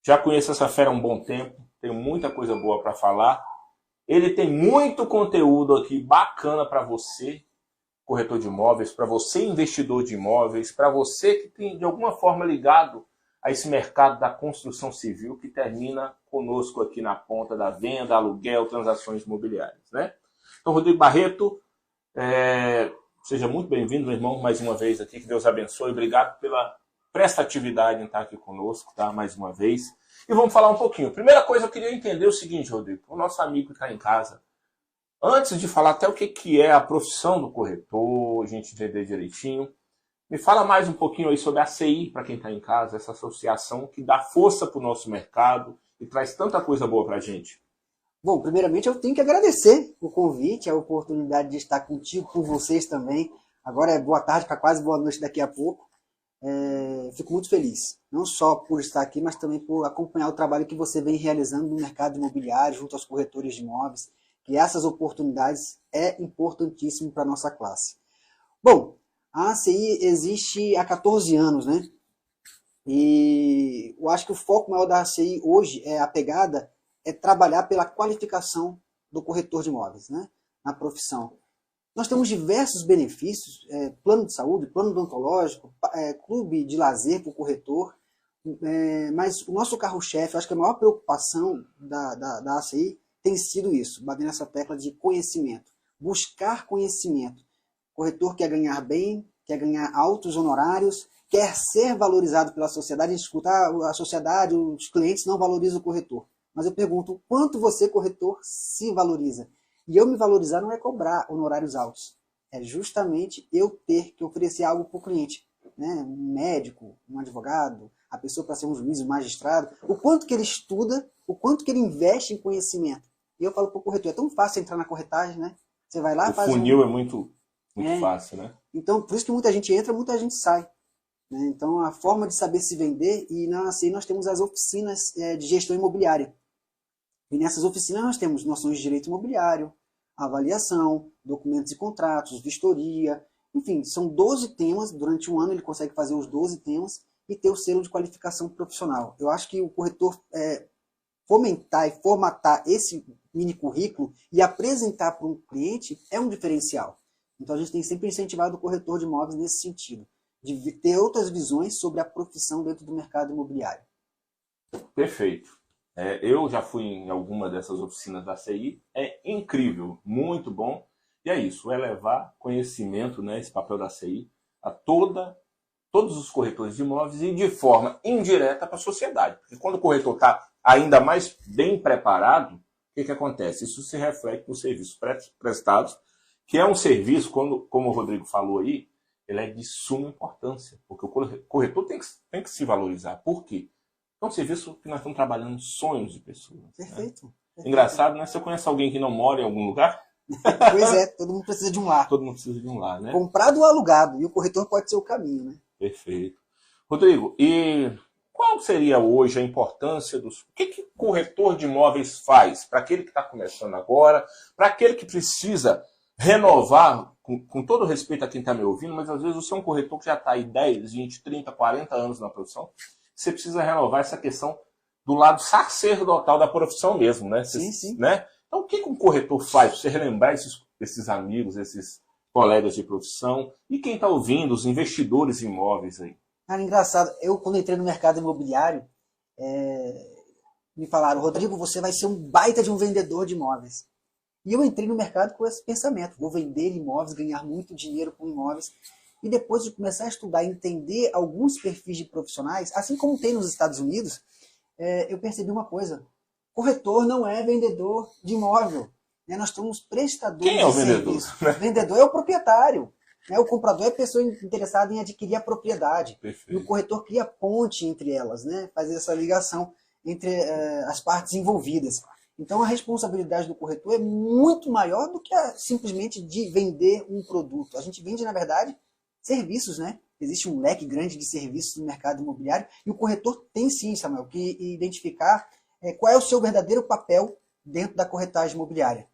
Já conheço essa fera há um bom tempo, tenho muita coisa boa para falar. Ele tem muito conteúdo aqui bacana para você, corretor de imóveis, para você, investidor de imóveis, para você que tem de alguma forma ligado a esse mercado da construção civil que termina conosco aqui na ponta da venda, aluguel, transações imobiliárias, né? Então, Rodrigo Barreto, seja muito bem-vindo, meu irmão, mais uma vez aqui, que Deus abençoe. Obrigado pela prestatividade em estar aqui conosco, tá? Mais uma vez. E vamos falar um pouquinho. Primeira coisa, eu queria entender o seguinte, Rodrigo, o nosso amigo que está em casa, antes de falar até o que é a profissão do corretor, a gente entender direitinho, me fala mais um pouquinho aí sobre a ACI, para quem está em casa, essa associação que dá força para o nosso mercado e traz tanta coisa boa para a gente. Bom, primeiramente eu tenho que agradecer o convite, a oportunidade de estar contigo, com vocês também. Agora é boa tarde, para quase boa noite daqui a pouco. Fico muito feliz, não só por estar aqui, mas também por acompanhar o trabalho que você vem realizando no mercado imobiliário, junto aos corretores de imóveis, que essas oportunidades é importantíssimo para a nossa classe. Bom, a ACI existe há 14 anos, né? E eu acho que o foco maior da ACI hoje é trabalhar pela qualificação do corretor de imóveis, né? Na profissão. Nós temos diversos benefícios, plano de saúde, plano odontológico, clube de lazer para o corretor, mas o nosso carro-chefe, acho que a maior preocupação da ACI tem sido isso, batendo essa tecla de conhecimento, buscar conhecimento. O corretor quer ganhar bem, quer ganhar altos honorários, quer ser valorizado pela sociedade. A gente escuta, a sociedade, os clientes não valorizam o corretor. Mas eu pergunto, quanto você, corretor, se valoriza? E eu me valorizar não é cobrar honorários altos. É justamente eu ter que oferecer algo para o cliente. Né? Um médico, um advogado, a pessoa para ser um juiz, um magistrado. O quanto que ele estuda, o quanto que ele investe em conhecimento. E eu falo para o corretor, é tão fácil entrar na corretagem, né? Você vai lá, faz funil é muito fácil, né? Então, por isso que muita gente entra, muita gente sai. Né? Então, a forma de saber se vender, e na ACI nós temos as oficinas de gestão imobiliária. E nessas oficinas nós temos noções de direito imobiliário, avaliação, documentos e contratos, vistoria, enfim, são 12 temas, durante um ano ele consegue fazer os 12 temas e ter o selo de qualificação profissional. Eu acho que o corretor fomentar e formatar esse mini currículo e apresentar para um cliente é um diferencial. Então a gente tem sempre incentivado o corretor de imóveis nesse sentido, de ter outras visões sobre a profissão dentro do mercado imobiliário. Perfeito. Eu já fui em alguma dessas oficinas da CI, é incrível, muito bom. E é isso, é levar conhecimento, né, esse papel da CI, a todos os corretores de imóveis e de forma indireta para a sociedade. Porque quando o corretor está ainda mais bem preparado, o que acontece? Isso se reflete nos serviços prestados, que é um serviço, como o Rodrigo falou aí, ele é de suma importância, porque o corretor tem que se valorizar. Por quê? É um serviço que nós estamos trabalhando sonhos de pessoas. Perfeito. Né? Engraçado, né? Você conhece alguém que não mora em algum lugar? Pois é, todo mundo precisa de um lar. Todo mundo precisa de um lar, né? Comprado ou alugado, e o corretor pode ser o caminho, né? Perfeito. Rodrigo, e qual seria hoje a importância dos... O que o corretor de imóveis faz para aquele que está começando agora, para aquele que precisa renovar, com todo respeito a quem está me ouvindo, mas às vezes você é um corretor que já está aí 10, 20, 30, 40 anos na profissão, você precisa renovar essa questão do lado sacerdotal da profissão mesmo, né? Sim. Né? Então, o que um corretor faz para você relembrar esses amigos, esses colegas de profissão e quem está ouvindo, os investidores em imóveis aí? Cara, engraçado, eu quando entrei no mercado imobiliário, me falaram, Rodrigo, você vai ser um baita de um vendedor de imóveis. E eu entrei no mercado com esse pensamento, vou vender imóveis, ganhar muito dinheiro com imóveis. E depois de começar a estudar e entender alguns perfis de profissionais, assim como tem nos Estados Unidos, eu percebi uma coisa. Corretor não é vendedor de imóvel. Né? Nós somos prestadores Quem é o de vendedor? serviço. O vendedor é o proprietário. Né? O comprador é a pessoa interessada em adquirir a propriedade. Perfeito. E o corretor cria ponte entre elas, né? Faz essa ligação entre as partes envolvidas. Então a responsabilidade do corretor é muito maior do que simplesmente de vender um produto. A gente vende, na verdade, serviços, né? Existe um leque grande de serviços no mercado imobiliário e o corretor tem sim, Samuel, que identificar qual é o seu verdadeiro papel dentro da corretagem imobiliária.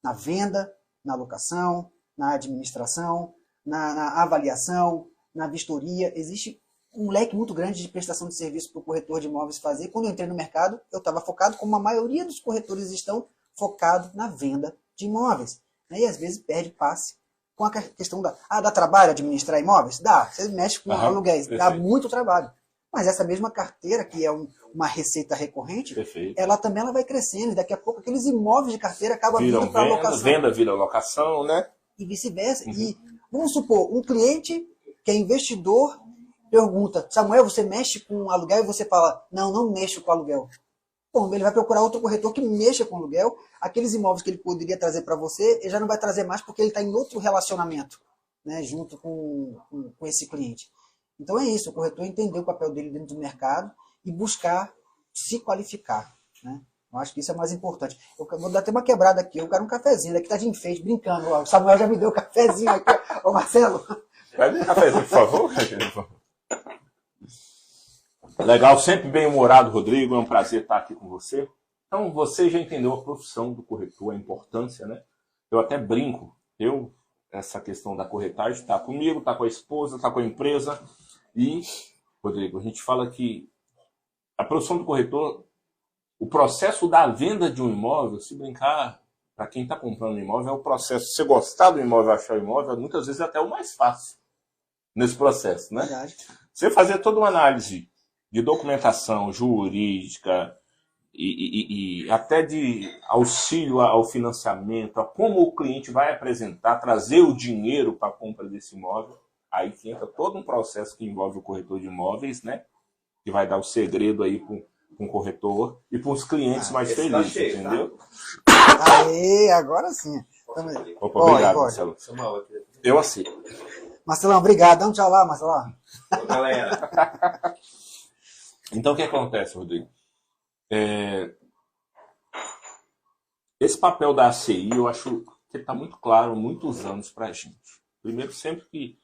Na venda, na locação, na administração, na avaliação, na vistoria. Existem um leque muito grande de prestação de serviço para o corretor de imóveis fazer. Quando eu entrei no mercado, eu estava focado, como a maioria dos corretores estão, focado na venda de imóveis. Né? E às vezes perde passe com a questão dá trabalho administrar imóveis? Dá, você mexe com aluguéis, dá muito trabalho. Mas essa mesma carteira, que é uma receita recorrente, ela também vai crescendo. E daqui a pouco aqueles imóveis de carteira acabam vindo para locação. Venda vira locação, né? E vice-versa. E vamos supor, um cliente que é investidor pergunta, Samuel, você mexe com aluguel? E você fala, não mexo com aluguel. Bom, ele vai procurar outro corretor que mexa com aluguel. Aqueles imóveis que ele poderia trazer para você, ele já não vai trazer mais porque ele está em outro relacionamento, né, junto com esse cliente. Então é isso, o corretor entender o papel dele dentro do mercado e buscar se qualificar. Né? Eu acho que isso é mais importante. Eu vou dar até uma quebrada aqui, eu quero um cafezinho, daqui tá de enfeite, brincando. O Samuel já me deu um cafezinho aqui. Ô Marcelo. Vai me um cafezinho, por favor. Legal, sempre bem-humorado, Rodrigo. É um prazer estar aqui com você. Então, você já entendeu a profissão do corretor, a importância, né? Eu até brinco. Essa questão da corretagem está comigo, está com a esposa, está com a empresa. E, Rodrigo, a gente fala que a profissão do corretor, o processo da venda de um imóvel, se brincar, para quem está comprando um imóvel, é o processo. Se você gostar do imóvel, achar o imóvel, muitas vezes é até o mais fácil nesse processo, né? Verdade. Você fazer toda uma análise de documentação jurídica e até de auxílio ao financiamento, a como o cliente vai apresentar, trazer o dinheiro para a compra desse imóvel, aí que entra todo um processo que envolve o corretor de imóveis, né? Que vai dar o segredo aí para um corretor e para os clientes mais felizes, tá cheio, entendeu? Tá? Aê, agora sim. Opa, obrigado, Marcelo. Eu aceito. Marcelão, obrigado. Dá um tchau lá, Marcelão. Galera. Então, o que acontece, Rodrigo? Esse papel da ACI, eu acho que está muito claro há muitos anos para a gente. Primeiro, sempre que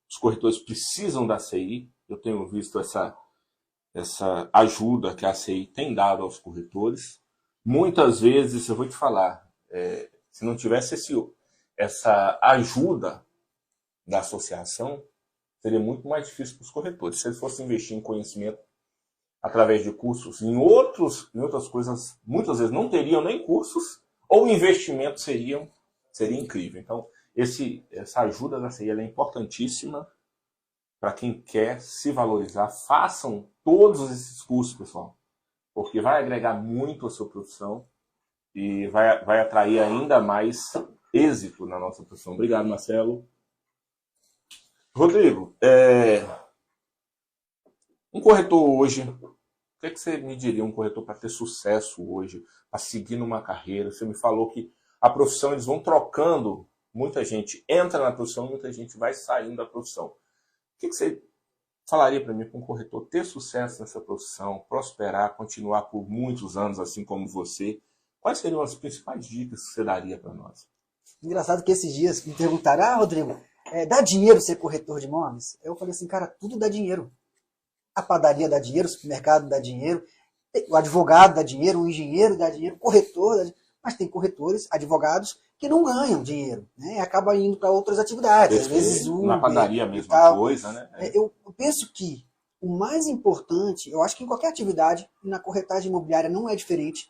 os corretores precisam da ACI, eu tenho visto essa ajuda que a ACI tem dado aos corretores. Muitas vezes, eu vou te falar, se não tivesse essa ajuda da associação, seria muito mais difícil para os corretores. Se eles fossem investir em conhecimento através de cursos em outras coisas, muitas vezes não teriam nem cursos, ou o investimento seria incrível. Então, essa ajuda da CI é importantíssima para quem quer se valorizar. Façam todos esses cursos, pessoal, porque vai agregar muito a sua profissão e vai atrair ainda mais êxito na nossa profissão. Obrigado, Marcelo. Rodrigo, um corretor hoje, o que você me diria, um corretor para ter sucesso hoje, para seguir numa carreira? Você me falou que a profissão, eles vão trocando, muita gente entra na profissão, muita gente vai saindo da profissão. O que você falaria para mim, para um corretor ter sucesso nessa profissão, prosperar, continuar por muitos anos, assim como você? Quais seriam as principais dicas que você daria para nós? Engraçado que esses dias me perguntaram, Rodrigo, dá dinheiro ser corretor de imóveis? Eu falei assim, cara, tudo dá dinheiro. A padaria dá dinheiro, o supermercado dá dinheiro, o advogado dá dinheiro, o engenheiro dá dinheiro, o corretor dá dinheiro. Mas tem corretores, advogados, que não ganham dinheiro, né? Acabam indo para outras atividades. Às vezes na padaria a mesma coisa, né? Eu penso que o mais importante, eu acho que em qualquer atividade, na corretagem imobiliária não é diferente,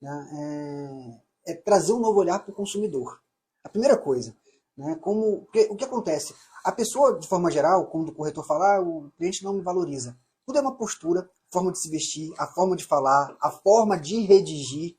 né? É trazer um novo olhar para o consumidor. A primeira coisa. Né? Porque o que acontece? A pessoa, de forma geral, quando o corretor fala, o cliente não me valoriza. Tudo é uma postura, a forma de se vestir, a forma de falar, a forma de redigir.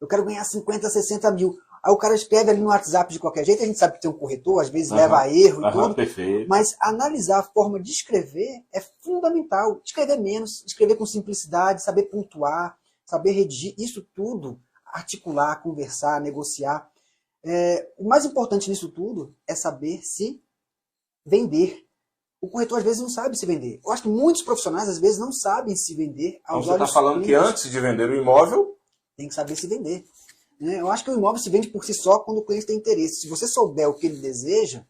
Eu quero ganhar 50, 60 mil. Aí o cara escreve ali no WhatsApp de qualquer jeito, a gente sabe que tem um corretor, às vezes leva a erro e tudo. Perfeito. Mas analisar a forma de escrever é fundamental. Escrever menos, escrever com simplicidade, saber pontuar, saber redigir, isso tudo, articular, conversar, negociar. O mais importante nisso tudo é saber se vender. O corretor às vezes não sabe se vender. Eu acho que muitos profissionais às vezes não sabem se vender aos olhos. Você está falando que antes de vender o imóvel, tem que saber se vender. Eu acho que o imóvel se vende por si só quando o cliente tem interesse. Se você souber o que ele deseja,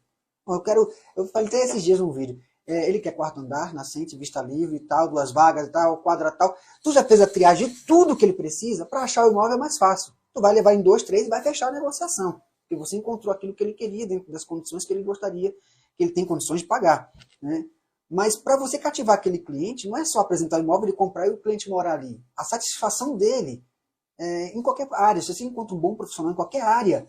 eu falei até esses dias num vídeo, ele quer quarto andar, nascente, vista livre e tal, 2 vagas e tal, quadra tal. Tu já fez a triagem de tudo que ele precisa? Para achar o imóvel é mais fácil. Tu vai levar em 2, 3 e vai fechar a negociação. Porque você encontrou aquilo que ele queria dentro das condições que ele gostaria, que ele tem condições de pagar. Né? Mas para você cativar aquele cliente, não é só apresentar o imóvel e comprar e o cliente morar ali. A satisfação dele, em qualquer área, se você encontra um bom profissional em qualquer área,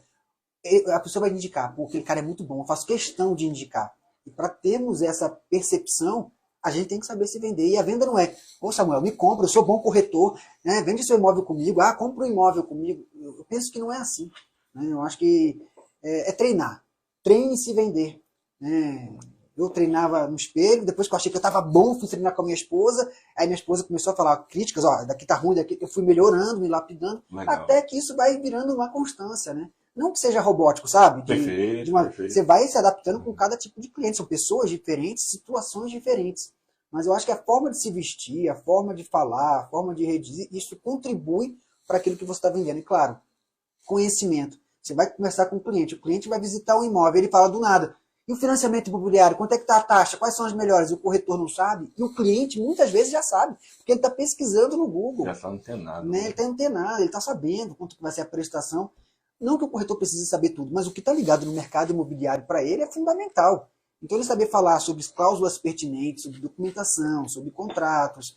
a pessoa vai indicar, pô, aquele cara é muito bom, eu faço questão de indicar. E para termos essa percepção, a gente tem que saber se vender. E a venda não é, ô Samuel, me compra, eu sou bom corretor, né? Vende seu imóvel comigo, compra um imóvel comigo. Eu penso que não é assim. Né? Eu acho que é treinar. Treine se vender. Né? Eu treinava no espelho, depois que eu achei que eu estava bom, fui treinar com a minha esposa, aí minha esposa começou a falar críticas, ó, daqui tá ruim, daqui eu fui melhorando, me lapidando, Legal. até que isso vai virando uma constância, né? Não que seja robótico, sabe? Perfeito. Você vai se adaptando com cada tipo de cliente. São pessoas diferentes, situações diferentes. Mas eu acho que a forma de se vestir, a forma de falar, a forma de redigir, isso contribui para aquilo que você está vendendo. E claro, conhecimento. Você vai conversar com o cliente vai visitar um imóvel, ele fala do nada. E o financiamento imobiliário, quanto é que está a taxa? Quais são as melhores? E o corretor não sabe. E o cliente muitas vezes já sabe, porque ele está pesquisando no Google. Já está antenado. Né? Ele está antenado, ele está sabendo quanto vai ser a prestação. Não que o corretor precise saber tudo, mas o que está ligado no mercado imobiliário para ele é fundamental. Então ele saber falar sobre cláusulas pertinentes, sobre documentação, sobre contratos,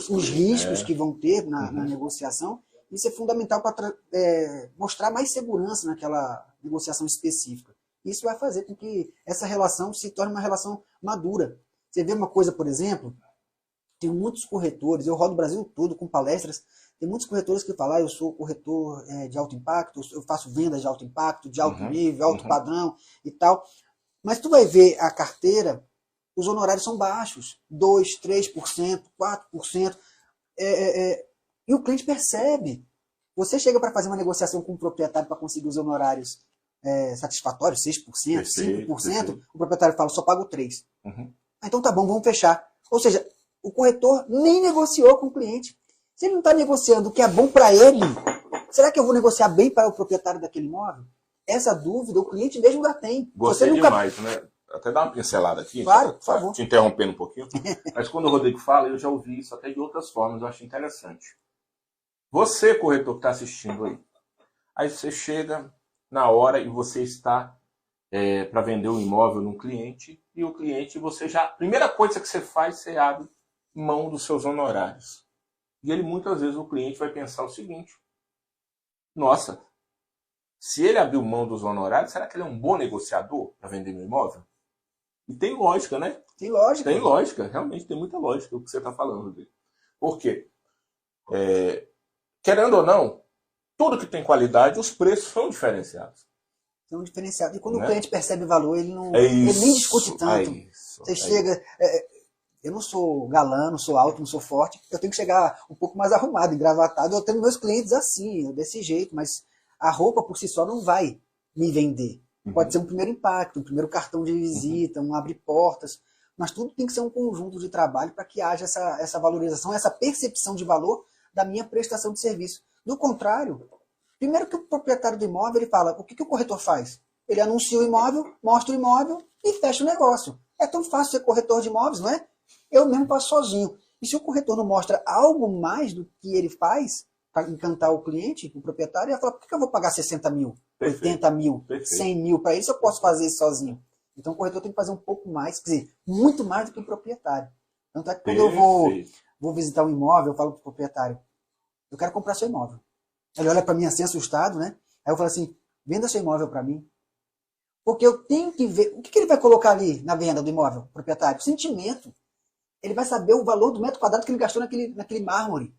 os riscos que vão ter na negociação, isso é fundamental para mostrar mais segurança naquela negociação específica. Isso vai fazer com que essa relação se torne uma relação madura. Você vê uma coisa, por exemplo, tem muitos corretores, eu rodo o Brasil todo com palestras, tem muitos corretores que falam, eu sou corretor de alto impacto, eu faço vendas de alto impacto, de alto nível, alto padrão e tal. Mas tu vai ver a carteira, os honorários são baixos, 2%, 3%, 4%. E o cliente percebe. Você chega para fazer uma negociação com o proprietário para conseguir os honorários satisfatórios, 6%, 5%, perfeito. O proprietário fala, só pago 3%. Então tá bom, vamos fechar. Ou seja, o corretor nem negociou com o cliente. Se ele não está negociando o que é bom para ele, será que eu vou negociar bem para o proprietário daquele imóvel? Essa dúvida o cliente mesmo já tem. Gostei demais, né? Até dar uma pincelada aqui, claro, por favor. Te interrompendo um pouquinho. Mas quando o Rodrigo fala, eu já ouvi isso até de outras formas, eu acho interessante. Você, corretor que está assistindo aí você chega na hora e você está para vender um imóvel num cliente, e o cliente, você já... Primeira coisa que você faz, você abre mão dos seus honorários. E ele, muitas vezes, o cliente vai pensar o seguinte: nossa, se ele abriu mão dos honorários, será que ele é um bom negociador para vender meu imóvel? E tem lógica, né? Tem lógica. Tem lógica, realmente tem muita lógica o que você está falando, Rodrigo. Por quê? Querendo ou não, tudo que tem qualidade, os preços são diferenciados. São diferenciados. E quando o cliente percebe valor, ele nem discute tanto. Você chega... Eu não sou galã, não sou alto, não sou forte. Eu tenho que chegar um pouco mais arrumado, engravatado. Eu tenho meus clientes assim, desse jeito. Mas a roupa por si só não vai me vender. Pode ser um primeiro impacto, um primeiro cartão de visita, um abre-portas. Mas tudo tem que ser um conjunto de trabalho para que haja essa valorização, essa percepção de valor da minha prestação de serviço. Do contrário, primeiro que o proprietário do imóvel, ele fala, o que o corretor faz? Ele anuncia o imóvel, mostra o imóvel e fecha o negócio. É tão fácil ser corretor de imóveis, não é? Eu mesmo faço sozinho. E se o corretor não mostra algo mais do que ele faz para encantar o cliente, o proprietário, ele vai falar, por que eu vou pagar 60 mil, perfeito, 80 mil, perfeito, 100 mil para ele se eu posso fazer isso sozinho? Então o corretor tem que fazer um pouco mais, quer dizer, muito mais do que o proprietário. Tanto é que quando eu vou visitar um imóvel, eu falo para o proprietário, eu quero comprar seu imóvel. Ele olha para mim assim, assustado, né? Aí eu falo assim, venda seu imóvel para mim. Porque eu tenho que ver, o que ele vai colocar ali na venda do imóvel, proprietário? Sentimento. Ele vai saber o valor do metro quadrado que ele gastou naquele mármore.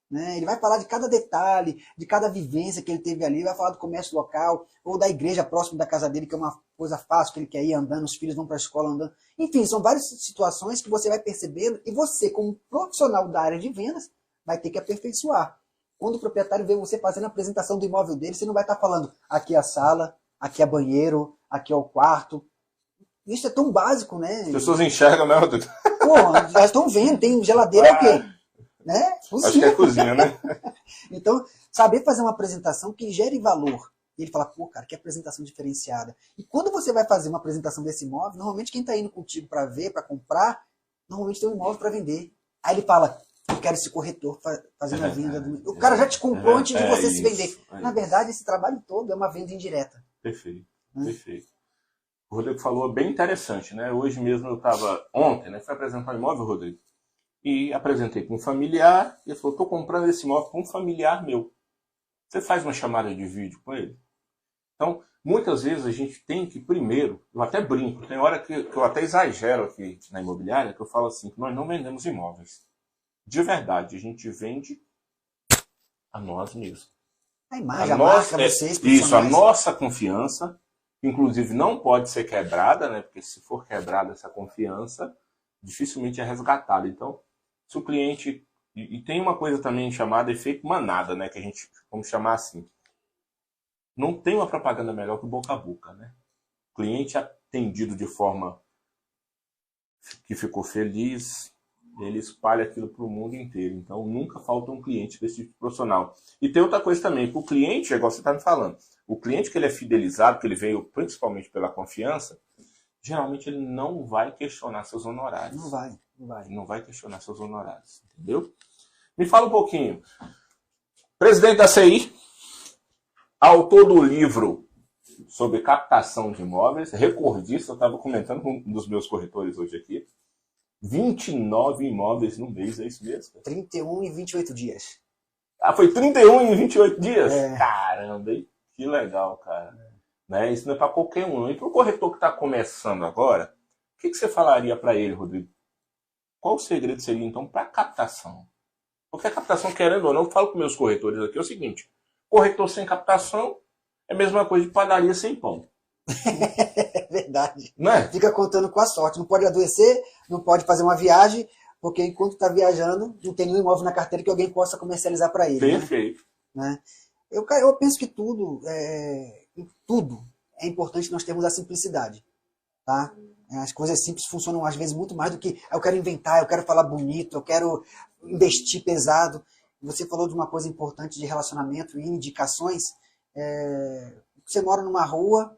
Né? Ele vai falar de cada detalhe, de cada vivência que ele teve ali, vai falar do comércio local, ou da igreja próxima da casa dele, que é uma coisa fácil, que ele quer ir andando, os filhos vão para a escola andando. Enfim, são várias situações que você vai percebendo, e você, como profissional da área de vendas, vai ter que aperfeiçoar. Quando o proprietário vê você fazendo a apresentação do imóvel dele, você não vai estar falando, aqui é a sala, aqui é banheiro, aqui é o quarto. Isso é tão básico, né? As pessoas enxergam, né, Rodrigo? Pô, já estão vendo, tem geladeira, é o quê? Né? Cozinha. Acho que é cozinha, né? Então, saber fazer uma apresentação que gere valor. E ele fala, pô, cara, que apresentação diferenciada. E quando você vai fazer uma apresentação desse imóvel, normalmente quem está indo contigo para ver, para comprar, normalmente tem um imóvel para vender. Aí ele fala, eu quero esse corretor fazendo a venda. O cara já te comprou antes de você se vender. Na verdade, esse trabalho todo é uma venda indireta. Perfeito, perfeito. o Rodrigo falou bem interessante, né? Hoje mesmo eu estava, ontem, né? Fui apresentar um imóvel, Rodrigo, e apresentei para um familiar, e ele falou, estou comprando esse imóvel para um familiar meu. Você faz uma chamada de vídeo com ele? Então, muitas vezes a gente tem que, primeiro, eu até brinco, tem hora que eu até exagero aqui na imobiliária, que eu falo assim, que nós não vendemos imóveis. De verdade, a gente vende a nós mesmos. A imagem, a marca, vocês, isso, a nossa confiança, que inclusive não pode ser quebrada, né? Porque se for quebrada essa confiança, dificilmente é resgatada. Então, se o cliente... E tem uma coisa também chamada efeito manada, né? Que a gente, vamos chamar assim. Não tem uma propaganda melhor que o boca a boca, né? O cliente atendido de forma que ficou feliz, ele espalha aquilo para o mundo inteiro. Então, nunca falta um cliente desse tipo de profissional. E tem outra coisa também, que o cliente, igual você está me falando, o cliente que ele é fidelizado, que ele veio principalmente pela confiança, geralmente ele não vai questionar seus honorários. Não vai. Ele não vai questionar seus honorários, entendeu? Me fala um pouquinho. Presidente da CI, autor do livro sobre captação de imóveis, recordista, eu estava comentando com um dos meus corretores hoje aqui, 29 imóveis no mês, é isso mesmo? 31 e 28 dias. Ah, foi 31 e 28 dias? É. Caramba, hein? Que legal, cara. Né? Isso não é para qualquer um. E para o corretor que está começando agora, o que você falaria para ele, Rodrigo? Qual o segredo seria, então, para a captação? Porque a captação, querendo ou não, eu falo com meus corretores aqui, é o seguinte, corretor sem captação é a mesma coisa de padaria sem pão. É verdade. Não é? Fica contando com a sorte. Não pode adoecer, não pode fazer uma viagem, porque enquanto está viajando, não tem nenhum imóvel na carteira que alguém possa comercializar para ele. Perfeito. Né? Eu penso que tudo é importante nós termos a simplicidade. Tá? As coisas simples funcionam às vezes muito mais do que eu quero inventar, eu quero falar bonito, eu quero investir pesado. Você falou de uma coisa importante de relacionamento e indicações. Você mora numa rua,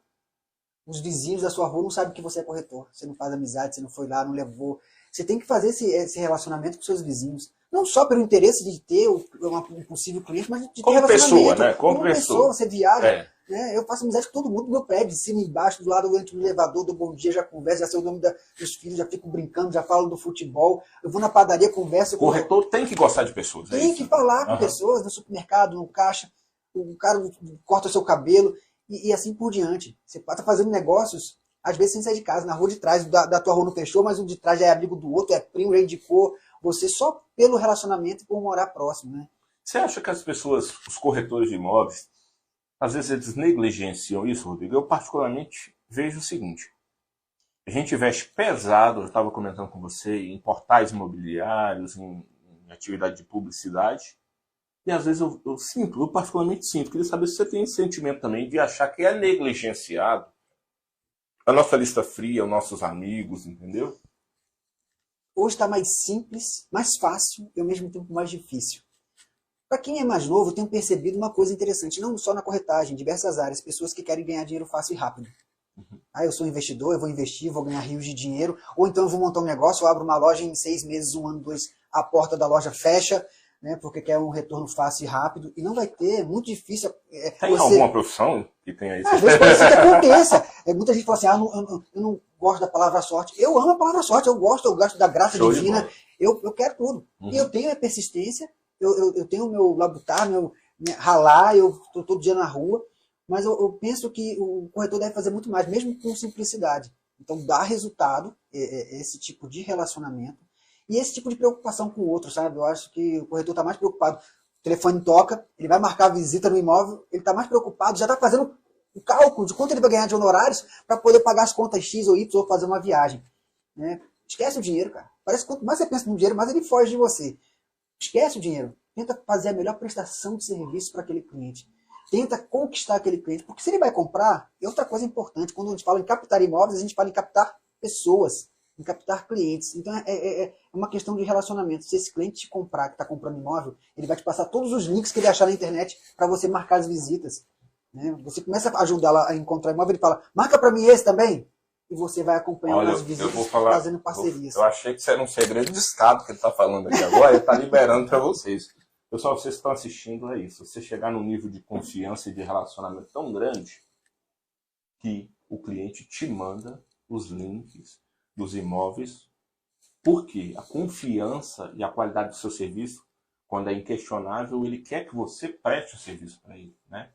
os vizinhos da sua rua não sabem que você é corretor. Você não faz amizade, você não foi lá, não levou. Você tem que fazer esse relacionamento com seus vizinhos. Não só pelo interesse de ter um possível cliente, mas de ter como relacionamento. Pessoa, né? Como pessoa. Você viaja. Né? Eu faço amizade com todo mundo do meu prédio, de cima e embaixo, do lado eu entro no elevador, dou bom dia, já converso, já sei o nome dos filhos, já fico brincando, já falo do futebol. Eu vou na padaria, converso. O corretor tem que gostar de pessoas. Tem que falar com pessoas, no supermercado, no caixa. O cara corta o seu cabelo e assim por diante. Você está fazendo negócios, às vezes sem sair de casa, na rua de trás, da tua rua não fechou, mas o de trás já é amigo do outro, é primo, já indicou. Você só pelo relacionamento e por morar próximo, né? Você acha que as pessoas, os corretores de imóveis, às vezes eles negligenciam isso, Rodrigo? Eu particularmente vejo o seguinte. A gente investe pesado, eu estava comentando com você, em portais imobiliários, em atividade de publicidade. E às vezes eu particularmente sinto, queria saber se você tem esse sentimento também de achar que é negligenciado a nossa lista fria, os nossos amigos, entendeu? Hoje está mais simples, mais fácil e ao mesmo tempo mais difícil. Para quem é mais novo, eu tenho percebido uma coisa interessante, não só na corretagem, em diversas áreas, pessoas que querem ganhar dinheiro fácil e rápido. Eu sou investidor, eu vou investir, vou ganhar rios de dinheiro, ou então eu vou montar um negócio, eu abro uma loja em 6 meses, 1 ano, 2, a porta da loja fecha, né, porque quer um retorno fácil e rápido, e não vai ter, é muito difícil. Tem alguma profissão que tenha isso? Às vezes pode ser que aconteça. Muita gente fala assim, eu não gosto da palavra sorte. Eu amo a palavra sorte, eu gosto da graça divina, eu quero tudo. E eu tenho a persistência, eu tenho o meu labutar, ralar, eu estou todo dia na rua, mas eu penso que o corretor deve fazer muito mais, mesmo com simplicidade. Então, dá resultado, esse tipo de relacionamento, e esse tipo de preocupação com o outro, sabe? Eu acho que o corretor está mais preocupado. O telefone toca, ele vai marcar a visita no imóvel, ele está mais preocupado, já está fazendo o cálculo de quanto ele vai ganhar de honorários para poder pagar as contas X ou Y ou fazer uma viagem. Né? Esquece o dinheiro, cara. Parece que quanto mais você pensa no dinheiro, mais ele foge de você. Esquece o dinheiro. Tenta fazer a melhor prestação de serviço para aquele cliente. Tenta conquistar aquele cliente. Porque se ele vai comprar, é outra coisa importante. Quando a gente fala em captar imóveis, a gente fala em captar pessoas, em captar clientes. Então é uma questão de relacionamento. Se esse cliente te comprar, que está comprando imóvel, ele vai te passar todos os links que ele achar na internet para você marcar as visitas. Né? Você começa a ajudá-la a encontrar imóvel, ele fala, marca para mim esse também. E você vai acompanhando as visitas, fazendo parcerias. Eu achei que isso era um segredo de Estado que ele está falando aqui agora, ele está liberando para vocês. Pessoal, vocês estão assistindo a isso. Você chegar num nível de confiança e de relacionamento tão grande que o cliente te manda os links dos imóveis, porque a confiança e a qualidade do seu serviço, quando é inquestionável, ele quer que você preste o serviço para ele, né?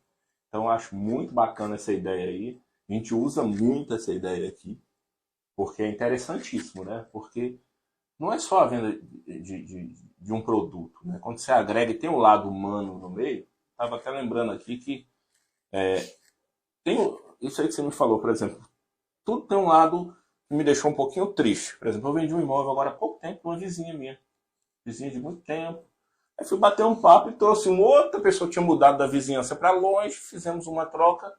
Então, eu acho muito bacana essa ideia aí. A gente usa muito essa ideia aqui, porque é interessantíssimo, né? Porque não é só a venda de um produto, né? Quando você agrega e tem o lado humano no meio, estava até lembrando aqui que isso aí que você me falou, por exemplo, tudo tem um lado que me deixou um pouquinho triste. Por exemplo, eu vendi um imóvel agora há pouco tempo para uma vizinha minha, vizinha de muito tempo. Aí fui bater um papo e trouxe uma outra pessoa que tinha mudado da vizinhança para longe, fizemos uma troca,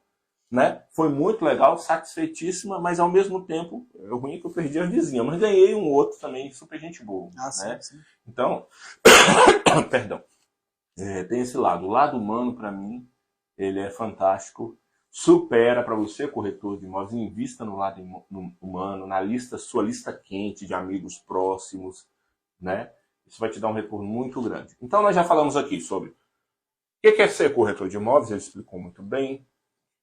né? Foi muito legal, satisfeitíssima, mas ao mesmo tempo, o ruim é que eu perdi a vizinha, mas ganhei um outro também, super gente boa. Né? Sim. Então, perdão, tem esse lado. O lado humano, para mim, ele é fantástico. Supera para você, corretor de imóveis, invista no lado humano, na sua lista quente de amigos próximos, né? Isso vai te dar um retorno muito grande. Então, nós já falamos aqui sobre o que é ser corretor de imóveis, ele explicou muito bem.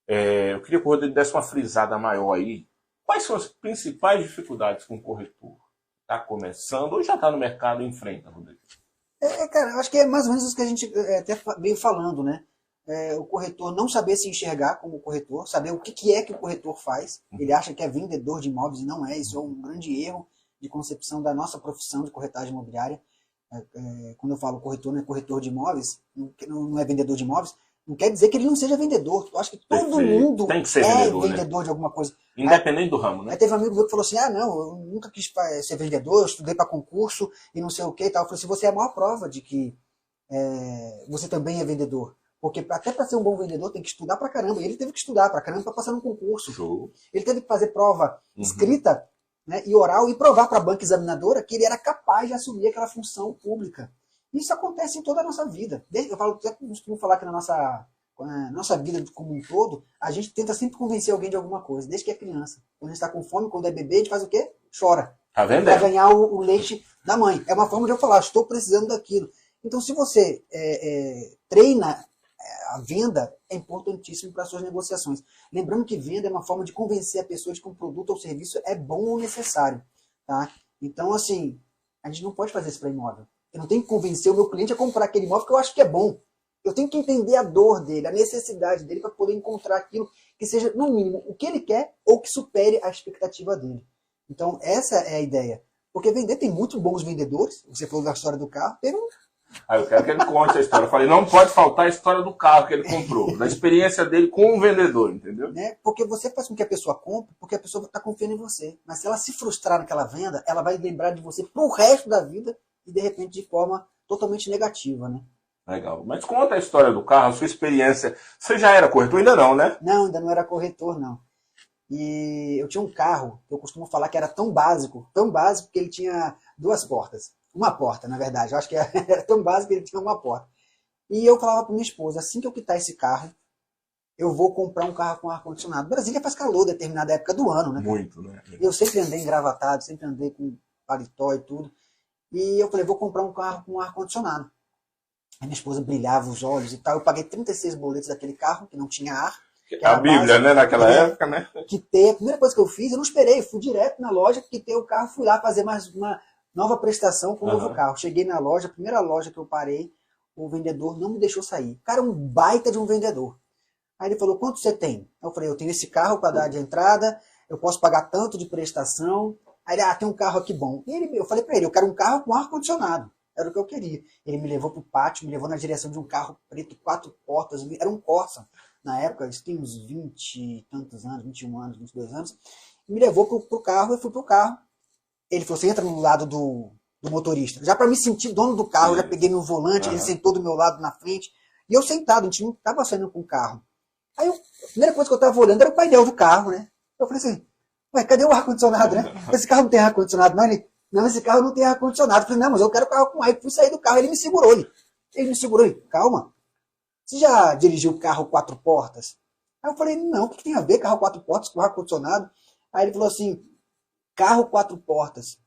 Eu queria que o Rodrigo desse uma frisada maior aí. Quais são as principais dificuldades que um corretor está começando ou já está no mercado e enfrenta, Rodrigo? Cara, eu acho que é mais ou menos isso que a gente até veio falando, né? O corretor não saber se enxergar como corretor, saber o que é que o corretor faz. Ele acha que é vendedor de imóveis e não é. Isso é um grande erro de concepção da nossa profissão de corretagem imobiliária. Quando eu falo corretor, não é corretor de imóveis, não é vendedor de imóveis, não quer dizer que ele não seja vendedor. Eu acho que todo mundo tem que ser vendedor, né? De alguma coisa. Independente do ramo, né? Aí teve um amigo meu que falou assim, não, eu nunca quis ser vendedor, eu estudei para concurso e não sei o que e tal. Eu falei assim, você é a maior prova de que você também é vendedor. Porque até para ser um bom vendedor tem que estudar pra caramba. E ele teve que estudar pra caramba para passar num concurso. Show. Ele teve que fazer prova escrita, né, e oral e provar para a banca examinadora que ele era capaz de assumir aquela função pública. Isso acontece em toda a nossa vida. Eu costumo falar que na nossa vida como um todo, a gente tenta sempre convencer alguém de alguma coisa, desde que é criança. Quando a gente está com fome, quando é bebê, a gente faz o quê? Chora. Tá vendo? Para ganhar o leite da mãe. É uma forma de eu falar, estou precisando daquilo. Então, se você treina a venda, é importantíssimo para as suas negociações. Lembrando que venda é uma forma de convencer a pessoa de que um produto ou serviço é bom ou necessário. Tá? Então, assim, a gente não pode fazer isso para imóvel. Eu não tenho que convencer o meu cliente a comprar aquele imóvel que eu acho que é bom. Eu tenho que entender a dor dele, a necessidade dele para poder encontrar aquilo que seja, no mínimo, o que ele quer ou que supere a expectativa dele. Então, essa é a ideia. Porque vender, tem muitos bons vendedores. Você falou da história do carro. Teve um... Eu quero que ele conte a história. Eu falei, não pode faltar a história do carro que ele comprou, da experiência dele com o vendedor, entendeu? Porque você faz com que a pessoa compre, porque a pessoa está confiando em você. Mas se ela se frustrar naquela venda, ela vai lembrar de você pro resto da vida e, de repente, de forma totalmente negativa, né? Legal. Mas conta a história do carro, a sua experiência. Você já era corretor? Ainda não, né? Não, ainda não era corretor, não. E eu tinha um carro, que eu costumo falar que era tão básico que ele tinha 2 portas. Uma porta, na verdade. Eu acho que era tão básico que ele tinha uma porta. E eu falava para minha esposa, assim que eu quitar esse carro, eu vou comprar um carro com ar-condicionado. Brasília faz calor em determinada época do ano, né? Muito, né? Eu sempre andei engravatado, sempre andei com paletó e tudo. E eu falei, vou comprar um carro com ar-condicionado. Aí minha esposa brilhava os olhos e tal. Eu paguei 36 boletos daquele carro, que não tinha ar. A Bíblia, né? Naquela época, né? Quitei. A primeira coisa que eu fiz, eu não esperei. Eu fui direto na loja, quitei o carro, fui lá fazer mais uma nova prestação com o novo carro. Cheguei na loja, a primeira loja que eu parei, o vendedor não me deixou sair. O cara é um baita de um vendedor. Aí ele falou, quanto você tem? Eu falei, eu tenho esse carro para dar de entrada, eu posso pagar tanto de prestação. Aí ele, tem um carro aqui bom. E eu falei para ele, eu quero um carro com ar-condicionado. Era o que eu queria. Ele me levou para o pátio, me levou na direção de um carro preto, 4 portas, era um Corsa. Na época, isso tem uns 20 e tantos anos, 21 anos, 22 anos. Me levou para o carro, eu fui para o carro. Ele falou, você entra no lado do motorista. Já para me sentir dono do carro, eu já peguei meu volante, ele sentou do meu lado na frente. E eu sentado, a gente não estava saindo com o carro. Aí a primeira coisa que eu estava olhando era o painel do carro, né? Eu falei assim, ué, cadê o ar-condicionado, né? Esse carro não tem ar-condicionado, não? Ele, não, esse carro não tem ar-condicionado. Eu falei, não, mas eu quero o carro com ar. Eu fui sair do carro, ele me segurou. Ele me segurou, calma. Você já dirigiu carro 4 portas? Aí eu falei, não, o que tem a ver carro 4 portas com ar-condicionado? Aí ele falou assim, carro 4 portas,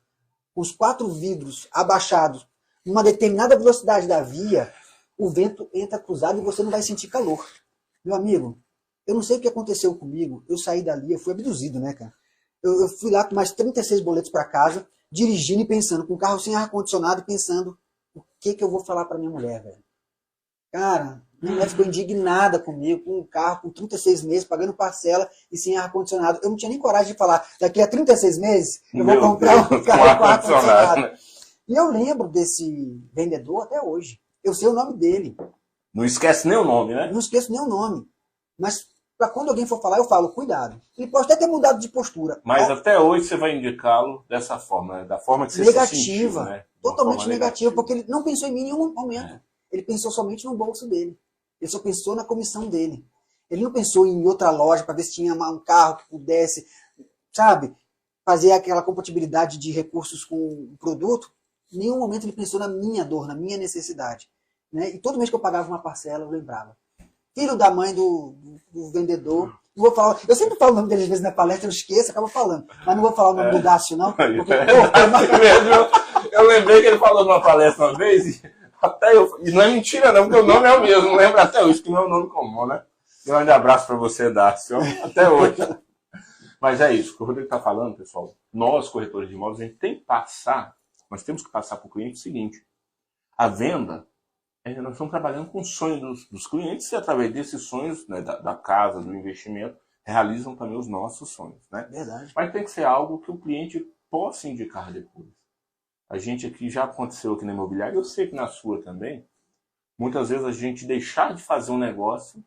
os 4 vidros abaixados, numa determinada velocidade da via, o vento entra cruzado e você não vai sentir calor. Meu amigo, Eu não sei o que aconteceu comigo. Eu saí dali, eu fui abduzido, né, cara? Eu fui lá com mais 36 boletos para casa, dirigindo e pensando, com o carro sem ar-condicionado, e pensando, o que eu vou falar para minha mulher, velho? Cara, minha mulher ficou indignada comigo, com um carro com 36 meses, pagando parcela e sem ar-condicionado. Eu não tinha nem coragem de falar, daqui a 36 meses eu vou comprar um carro com ar-condicionado. E eu lembro desse vendedor até hoje. Eu sei o nome dele. Não esquece nem o nome, né? Não esqueço nem o nome. Mas para quando alguém for falar, eu falo, cuidado. Ele pode até ter mudado de postura. Mas até hoje você vai indicá-lo dessa forma, né? Da forma que você negativa, se sentiu, né? Totalmente negativa, porque ele não pensou em mim em nenhum momento. É. Ele pensou somente no bolso dele. Ele só pensou na comissão dele. Ele não pensou em outra loja para ver se tinha um carro que pudesse, sabe, fazer aquela compatibilidade de recursos com o produto. Em nenhum momento ele pensou na minha dor, na minha necessidade. Né? E todo mês que eu pagava uma parcela, eu lembrava. Filho da mãe do vendedor. Não vou falar, eu sempre falo o nome dele às vezes na palestra, eu esqueço, acabo falando. Mas não vou falar o nome do Dácio, não. Porque, eu lembrei que ele falou numa palestra uma vez, e não é mentira não, porque o nome é o mesmo, não lembro até hoje, que não é um nome comum, né? Um grande abraço para você, Dácio, até hoje. Mas é isso, o que o Rodrigo está falando, pessoal. Nós, corretores de imóveis, a gente tem que passar, nós temos que passar para o cliente o seguinte: a venda, nós estamos trabalhando com o sonho dos clientes, e através desses sonhos, né, da casa, do investimento, realizam também os nossos sonhos. Né? Verdade. Mas tem que ser algo que o cliente possa indicar depois. A gente aqui, já aconteceu aqui na imobiliária, eu sei que na sua também, muitas vezes a gente deixar de fazer um negócio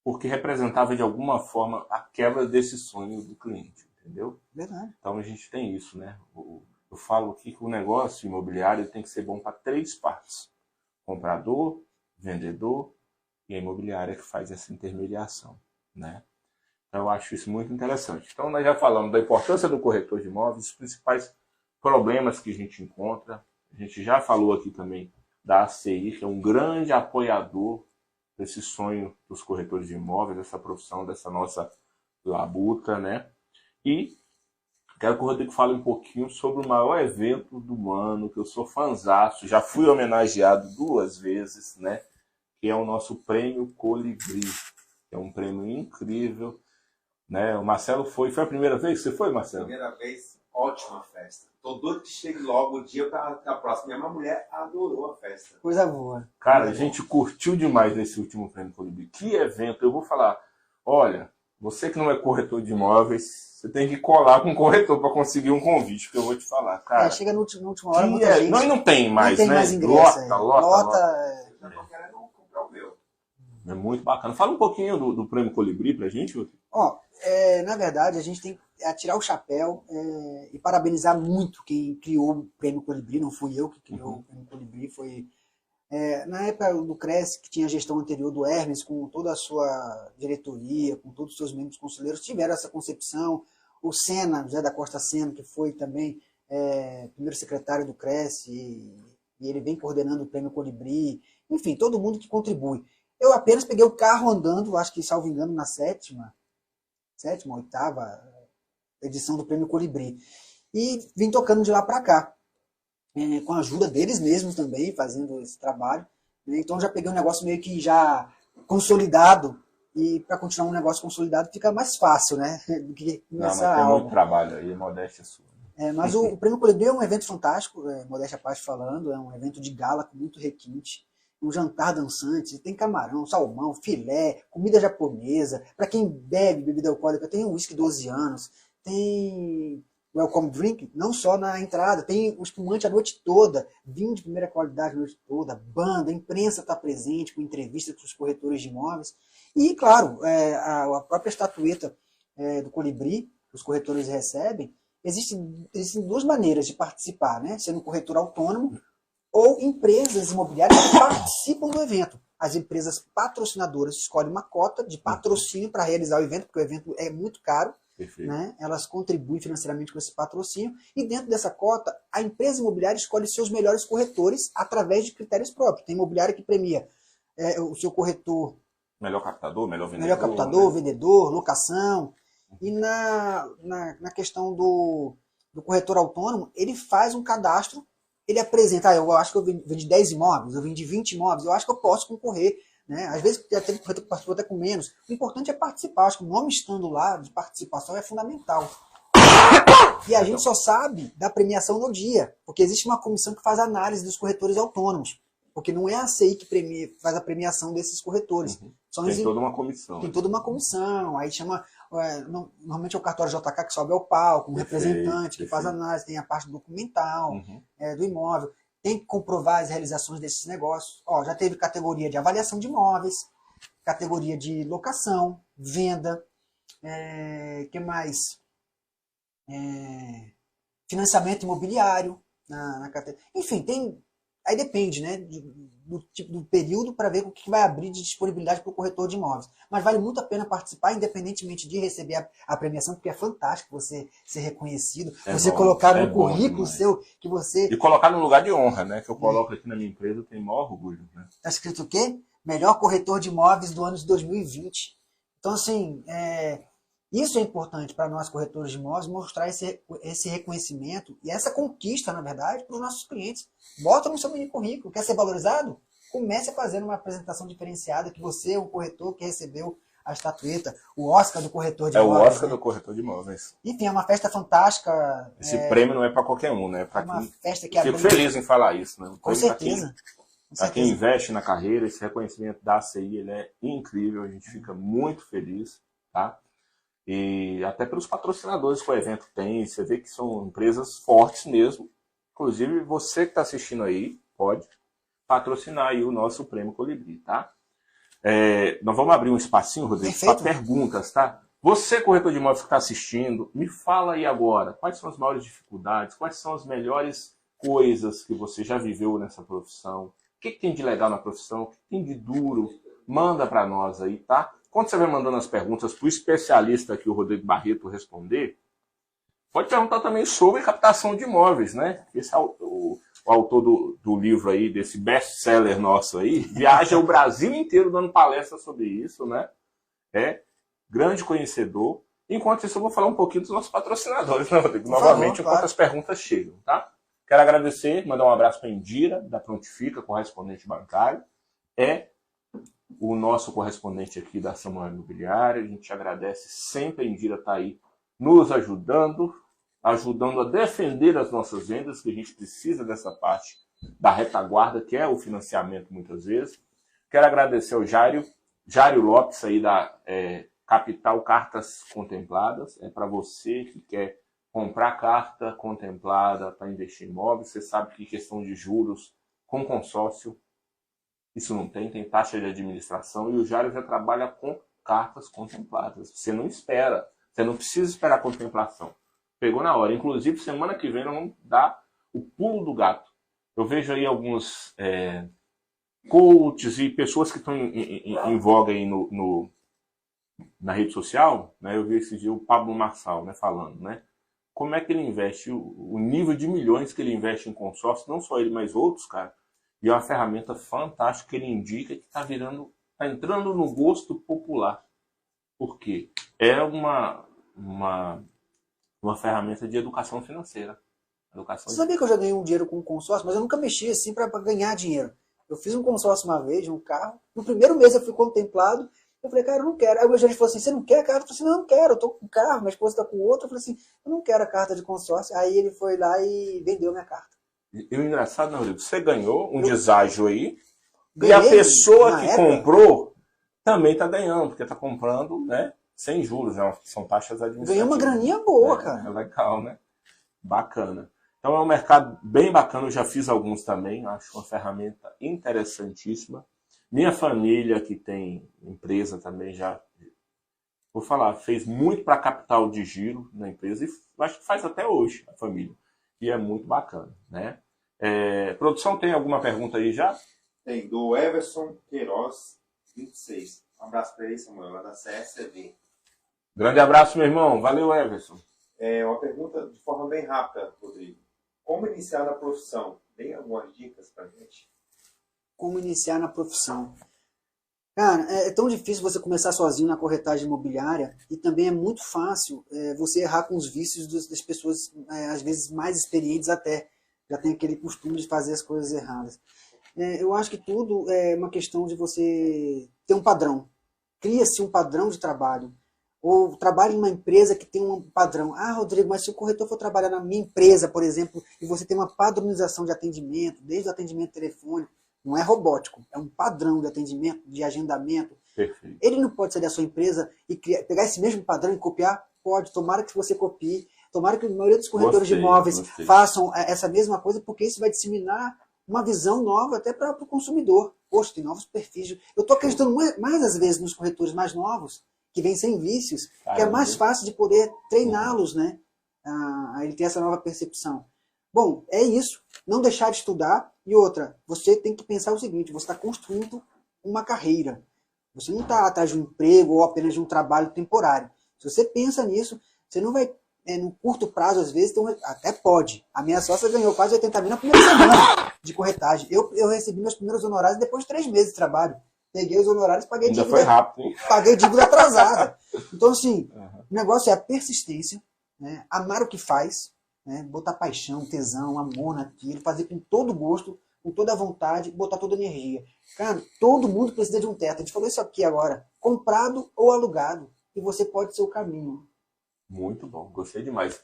porque representava de alguma forma a quebra desse sonho do cliente, entendeu? Verdade. Então a gente tem isso, né? Eu falo aqui que o negócio imobiliário tem que ser bom para 3 partes: comprador, vendedor e a imobiliária que faz essa intermediação, né? Então eu acho isso muito interessante. Então nós já falamos da importância do corretor de imóveis, os principais problemas que a gente encontra. A gente já falou aqui também da ACI, que é um grande apoiador desse sonho dos corretores de imóveis, dessa profissão, dessa nossa labuta, né? E quero que o Rodrigo fale um pouquinho sobre o maior evento do ano, que eu sou fãzaço, já fui homenageado 2 vezes, né? Que é o nosso Prêmio Colibri, que é um prêmio incrível, né? O Marcelo foi a primeira vez que você foi, Marcelo? Primeira vez, ótima festa. Tô doido que chegue logo o dia para a próxima. Minha mulher adorou a festa. Coisa boa. Cara, a gente curtiu demais esse último Prêmio Colibri. Que evento! Eu vou falar, olha, você que não é corretor de imóveis, você tem que colar com o corretor para conseguir um convite, que eu vou te falar, cara. Chega na última hora, muita gente. Não tem mais, não tem né? mais ingresso, Lota. Eu já tô querendo comprar o meu. É muito bacana. Fala um pouquinho do Prêmio Colibri pra gente, Rodrigo. Na verdade, a gente tem que tirar o chapéu e parabenizar muito quem criou o Prêmio Colibri. Não fui eu que criou o Prêmio Colibri, foi na época do Cresce, que tinha a gestão anterior do Hermes, com toda a sua diretoria, com todos os seus membros conselheiros, tiveram essa concepção. O Sena, José da Costa Sena, que foi também primeiro secretário do Cresce, e ele vem coordenando o Prêmio Colibri. Enfim, todo mundo que contribui. Eu apenas peguei o carro andando, acho que, salvo engano, na sétima, 8ª edição do Prêmio Colibri. E vim tocando de lá para cá, com a ajuda deles mesmos também, fazendo esse trabalho. Né? Então já peguei um negócio meio que já consolidado, e para continuar um negócio consolidado fica mais fácil, né? Do que começar tem muito trabalho aí, modéstia sua. Mas o Prêmio Colibri é um evento fantástico, modéstia à parte falando, é um evento de gala com muito requinte. Um jantar dançante, tem camarão, salmão, filé, comida japonesa. Para quem bebe bebida alcoólica, tem uísque 12 anos, tem welcome drink, não só na entrada, tem o espumante a noite toda, vinho de primeira qualidade a noite toda, banda, a imprensa está presente com entrevistas com os corretores de imóveis. E, claro, a própria estatueta do Colibri, que os corretores recebem. Existem 2 maneiras de participar, né? Sendo corretor autônomo ou empresas imobiliárias que participam do evento. As empresas patrocinadoras escolhem uma cota de patrocínio para realizar o evento, porque o evento é muito caro. Né? Elas contribuem financeiramente com esse patrocínio, e dentro dessa cota, a empresa imobiliária escolhe seus melhores corretores através de critérios próprios. Tem imobiliária que premia o seu corretor... Melhor captador, melhor vendedor. Melhor captador, né? Vendedor, locação. E na questão do corretor autônomo, ele faz um cadastro. Ele apresenta, eu acho que eu vendi 10 imóveis, eu vendi 20 imóveis, eu acho que eu posso concorrer né? Às vezes já teve corretor que participou até com menos. O importante é participar. Acho que o nome estando lá de participação é fundamental. E a gente só sabe da premiação no dia, porque existe uma comissão que faz análise dos corretores autônomos. Porque não é a ACI que faz a premiação desses corretores. Tem toda uma comissão. Tem toda uma comissão. Aí chama. Normalmente é o cartório JK que sobe ao palco, um representante que faz análise, tem a parte documental do imóvel. Tem que comprovar as realizações desses negócios. Ó, já teve categoria de avaliação de imóveis, categoria de locação, venda, que mais? Financiamento imobiliário. Enfim, tem. Aí depende, né, do período para ver o que vai abrir de disponibilidade para o corretor de imóveis. Mas vale muito a pena participar, independentemente de receber a premiação, porque é fantástico você ser reconhecido, você colocar no currículo seu que você... E colocar no lugar de honra, né, que eu coloco aqui na minha empresa, eu tenho maior orgulho. Né? Tá escrito o quê? Melhor corretor de imóveis do ano de 2020. Então, assim, isso é importante para nós, corretores de imóveis, mostrar esse reconhecimento e essa conquista, na verdade, para os nossos clientes. Bota no seu mini currículo. Quer ser valorizado? Comece a fazer uma apresentação diferenciada que você é o corretor que recebeu a estatueta, o Oscar do corretor de imóveis. É o Oscar do corretor de imóveis. Enfim, é uma festa fantástica. Esse prêmio não é para qualquer um, né? É uma festa que Fico feliz em falar isso, né? Com certeza. Para quem investe na carreira, esse reconhecimento da ACI ele é incrível, a gente fica muito feliz, tá? E até pelos patrocinadores que o evento tem, você vê que são empresas fortes mesmo. Inclusive, você que está assistindo aí, pode patrocinar aí o nosso Prêmio Colibri, tá? Nós vamos abrir um espacinho, Rodrigo, para perguntas, tá? Você, corretor de imóveis que está assistindo, me fala aí agora, quais são as maiores dificuldades, quais são as melhores coisas que você já viveu nessa profissão, o que tem de legal na profissão, o que tem de duro, manda para nós aí, tá? Quando você vai mandando as perguntas para o especialista aqui, o Rodrigo Barreto, responder, pode perguntar também sobre captação de imóveis, né? Esse é o autor do livro aí, desse best-seller nosso aí, viaja o Brasil inteiro dando palestra sobre isso, né? É grande conhecedor. Enquanto isso, eu vou falar um pouquinho dos nossos patrocinadores, né, Rodrigo? Novamente, enquanto as perguntas chegam, tá? Quero agradecer, mandar um abraço para a Indira, da Prontifica, correspondente bancário. O nosso correspondente aqui da Samuel Imobiliária. A gente agradece sempre, a Indira está aí nos ajudando a defender as nossas vendas, que a gente precisa dessa parte da retaguarda, que é o financiamento muitas vezes. Quero agradecer ao Jário Lopes aí da Capital Cartas Contempladas. É para você que quer comprar carta contemplada para investir em imóveis. Você sabe que questão de juros com consórcio, isso não tem taxa de administração, e o Jário já trabalha com cartas contempladas. Você não espera, você não precisa esperar a contemplação. Pegou na hora. Inclusive, semana que vem nós vamos dar o pulo do gato. Eu vejo aí alguns coaches e pessoas que estão em voga aí na rede social, né? Eu vi esse dia o Pablo Marçal, né, falando, né? Como é que ele investe, o nível de milhões que ele investe em consórcio, não só ele, mas outros, cara. E é uma ferramenta fantástica que ele indica que está entrando no gosto popular. Por quê? É uma ferramenta de educação financeira. Você sabia que eu já ganhei um dinheiro com consórcio, mas eu nunca mexi assim para ganhar dinheiro. Eu fiz um consórcio uma vez de um carro. No primeiro mês eu fui contemplado. Eu falei, cara, eu não quero. Aí o meu gerente falou assim, você não quer a carta? Eu falei assim, não, eu não quero, eu tô com um carro, minha esposa está com outro. Eu falei assim, eu não quero a carta de consórcio. Aí ele foi lá e vendeu minha carta. E o engraçado, não, Rodrigo, você ganhou um deságio aí, e a pessoa que comprou também está ganhando, porque está comprando, né, sem juros, né, são taxas administrativas. Ganhou uma graninha boa, cara. É legal, né? Bacana. Então é um mercado bem bacana, eu já fiz alguns também, acho uma ferramenta interessantíssima. Minha família, que tem empresa também, já, vou falar, fez muito para capital de giro na empresa, e acho que faz até hoje, a família. E é muito bacana, né? Produção, tem alguma pergunta aí já? Tem, do Everson Queiroz, 26. Um abraço para ele, Samuel, lá da CSV. Grande abraço, meu irmão. Valeu, Everson. Uma pergunta de forma bem rápida, Rodrigo. Como iniciar na profissão? Tem algumas dicas para gente? Como iniciar na profissão? Cara, é tão difícil você começar sozinho na corretagem imobiliária, e também é muito fácil você errar com os vícios das pessoas, às vezes mais experientes até, já tem aquele costume de fazer as coisas erradas. Eu acho que tudo é uma questão de você ter um padrão. Cria-se um padrão de trabalho. Ou trabalhe em uma empresa que tem um padrão. Ah, Rodrigo, mas se o corretor for trabalhar na minha empresa, por exemplo, e você tem uma padronização de atendimento, desde o atendimento telefônico, não é robótico, é um padrão de atendimento, de agendamento. Perfeito. Ele não pode sair da sua empresa e pegar esse mesmo padrão e copiar? Pode, tomara que você copie. Tomara que a maioria dos corretores de imóveis façam essa mesma coisa, porque isso vai disseminar uma visão nova até para o consumidor. Poxa, tem novos perfis. Eu estou acreditando mais às vezes nos corretores mais novos, que vêm sem vícios, que é mais fácil de poder treiná-los, né? A ele ter essa nova percepção. Bom, é isso. Não deixar de estudar. E outra, você tem que pensar o seguinte, você está construindo uma carreira. Você não está atrás de um emprego ou apenas de um trabalho temporário. Se você pensa nisso, você não vai, no curto prazo, às vezes, então, até pode. A minha sócia ganhou quase 80 mil na primeira semana de corretagem. Eu recebi meus primeiros honorários depois de 3 meses de trabalho. Peguei os honorários e paguei Ainda dívida. Foi rápido, hein? Paguei dívida atrasada. Então, assim, o negócio é a persistência, né? Amar o que faz, né? Botar paixão, tesão, amor naquilo, fazer com todo gosto, com toda a vontade, botar toda a energia. Cara, todo mundo precisa de um teto. A gente falou isso aqui agora. Comprado ou alugado. E você pode ser o caminho. Muito bom, gostei demais.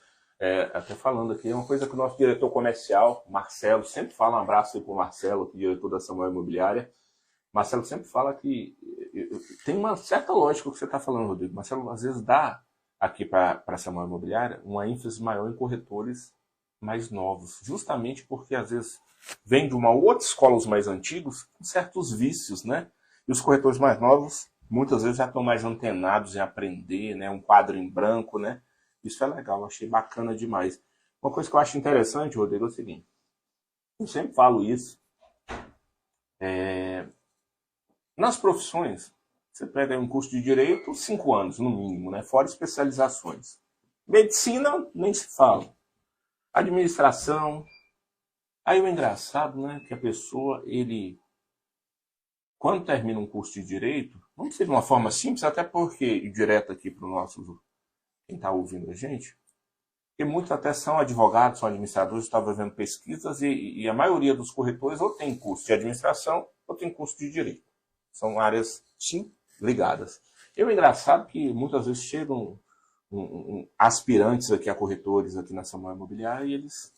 Até falando aqui, é uma coisa que o nosso diretor comercial, Marcelo, sempre fala, um abraço aí para o Marcelo, diretor da Samuel Imobiliária. Marcelo sempre fala que tem uma certa lógica o que você está falando, Rodrigo. Marcelo, às vezes, dá aqui para a Samuel Imobiliária uma ênfase maior em corretores mais novos, justamente porque, às vezes, vem de uma outra escola, os mais antigos, com certos vícios, né? E os corretores mais novos, muitas vezes, já estão mais antenados em aprender, né? Um quadro em branco, né? Isso é legal, achei bacana demais. Uma coisa que eu acho interessante, Rodrigo, é o seguinte. Eu sempre falo isso. Nas profissões, você pega aí um curso de direito, 5 anos, no mínimo, né? Fora especializações. Medicina, nem se fala. Administração. Aí o engraçado, né? Que a pessoa, quando termina um curso de direito, vamos dizer de uma forma simples, até porque, e direto aqui para o nosso, quem está ouvindo a gente, porque muitos até são advogados, são administradores, estão fazendo pesquisas e a maioria dos corretores ou tem curso de administração ou tem curso de direito. São áreas, sim, ligadas. E o engraçado é que muitas vezes chegam aspirantes aqui a corretores aqui na Samuel Imobiliária e eles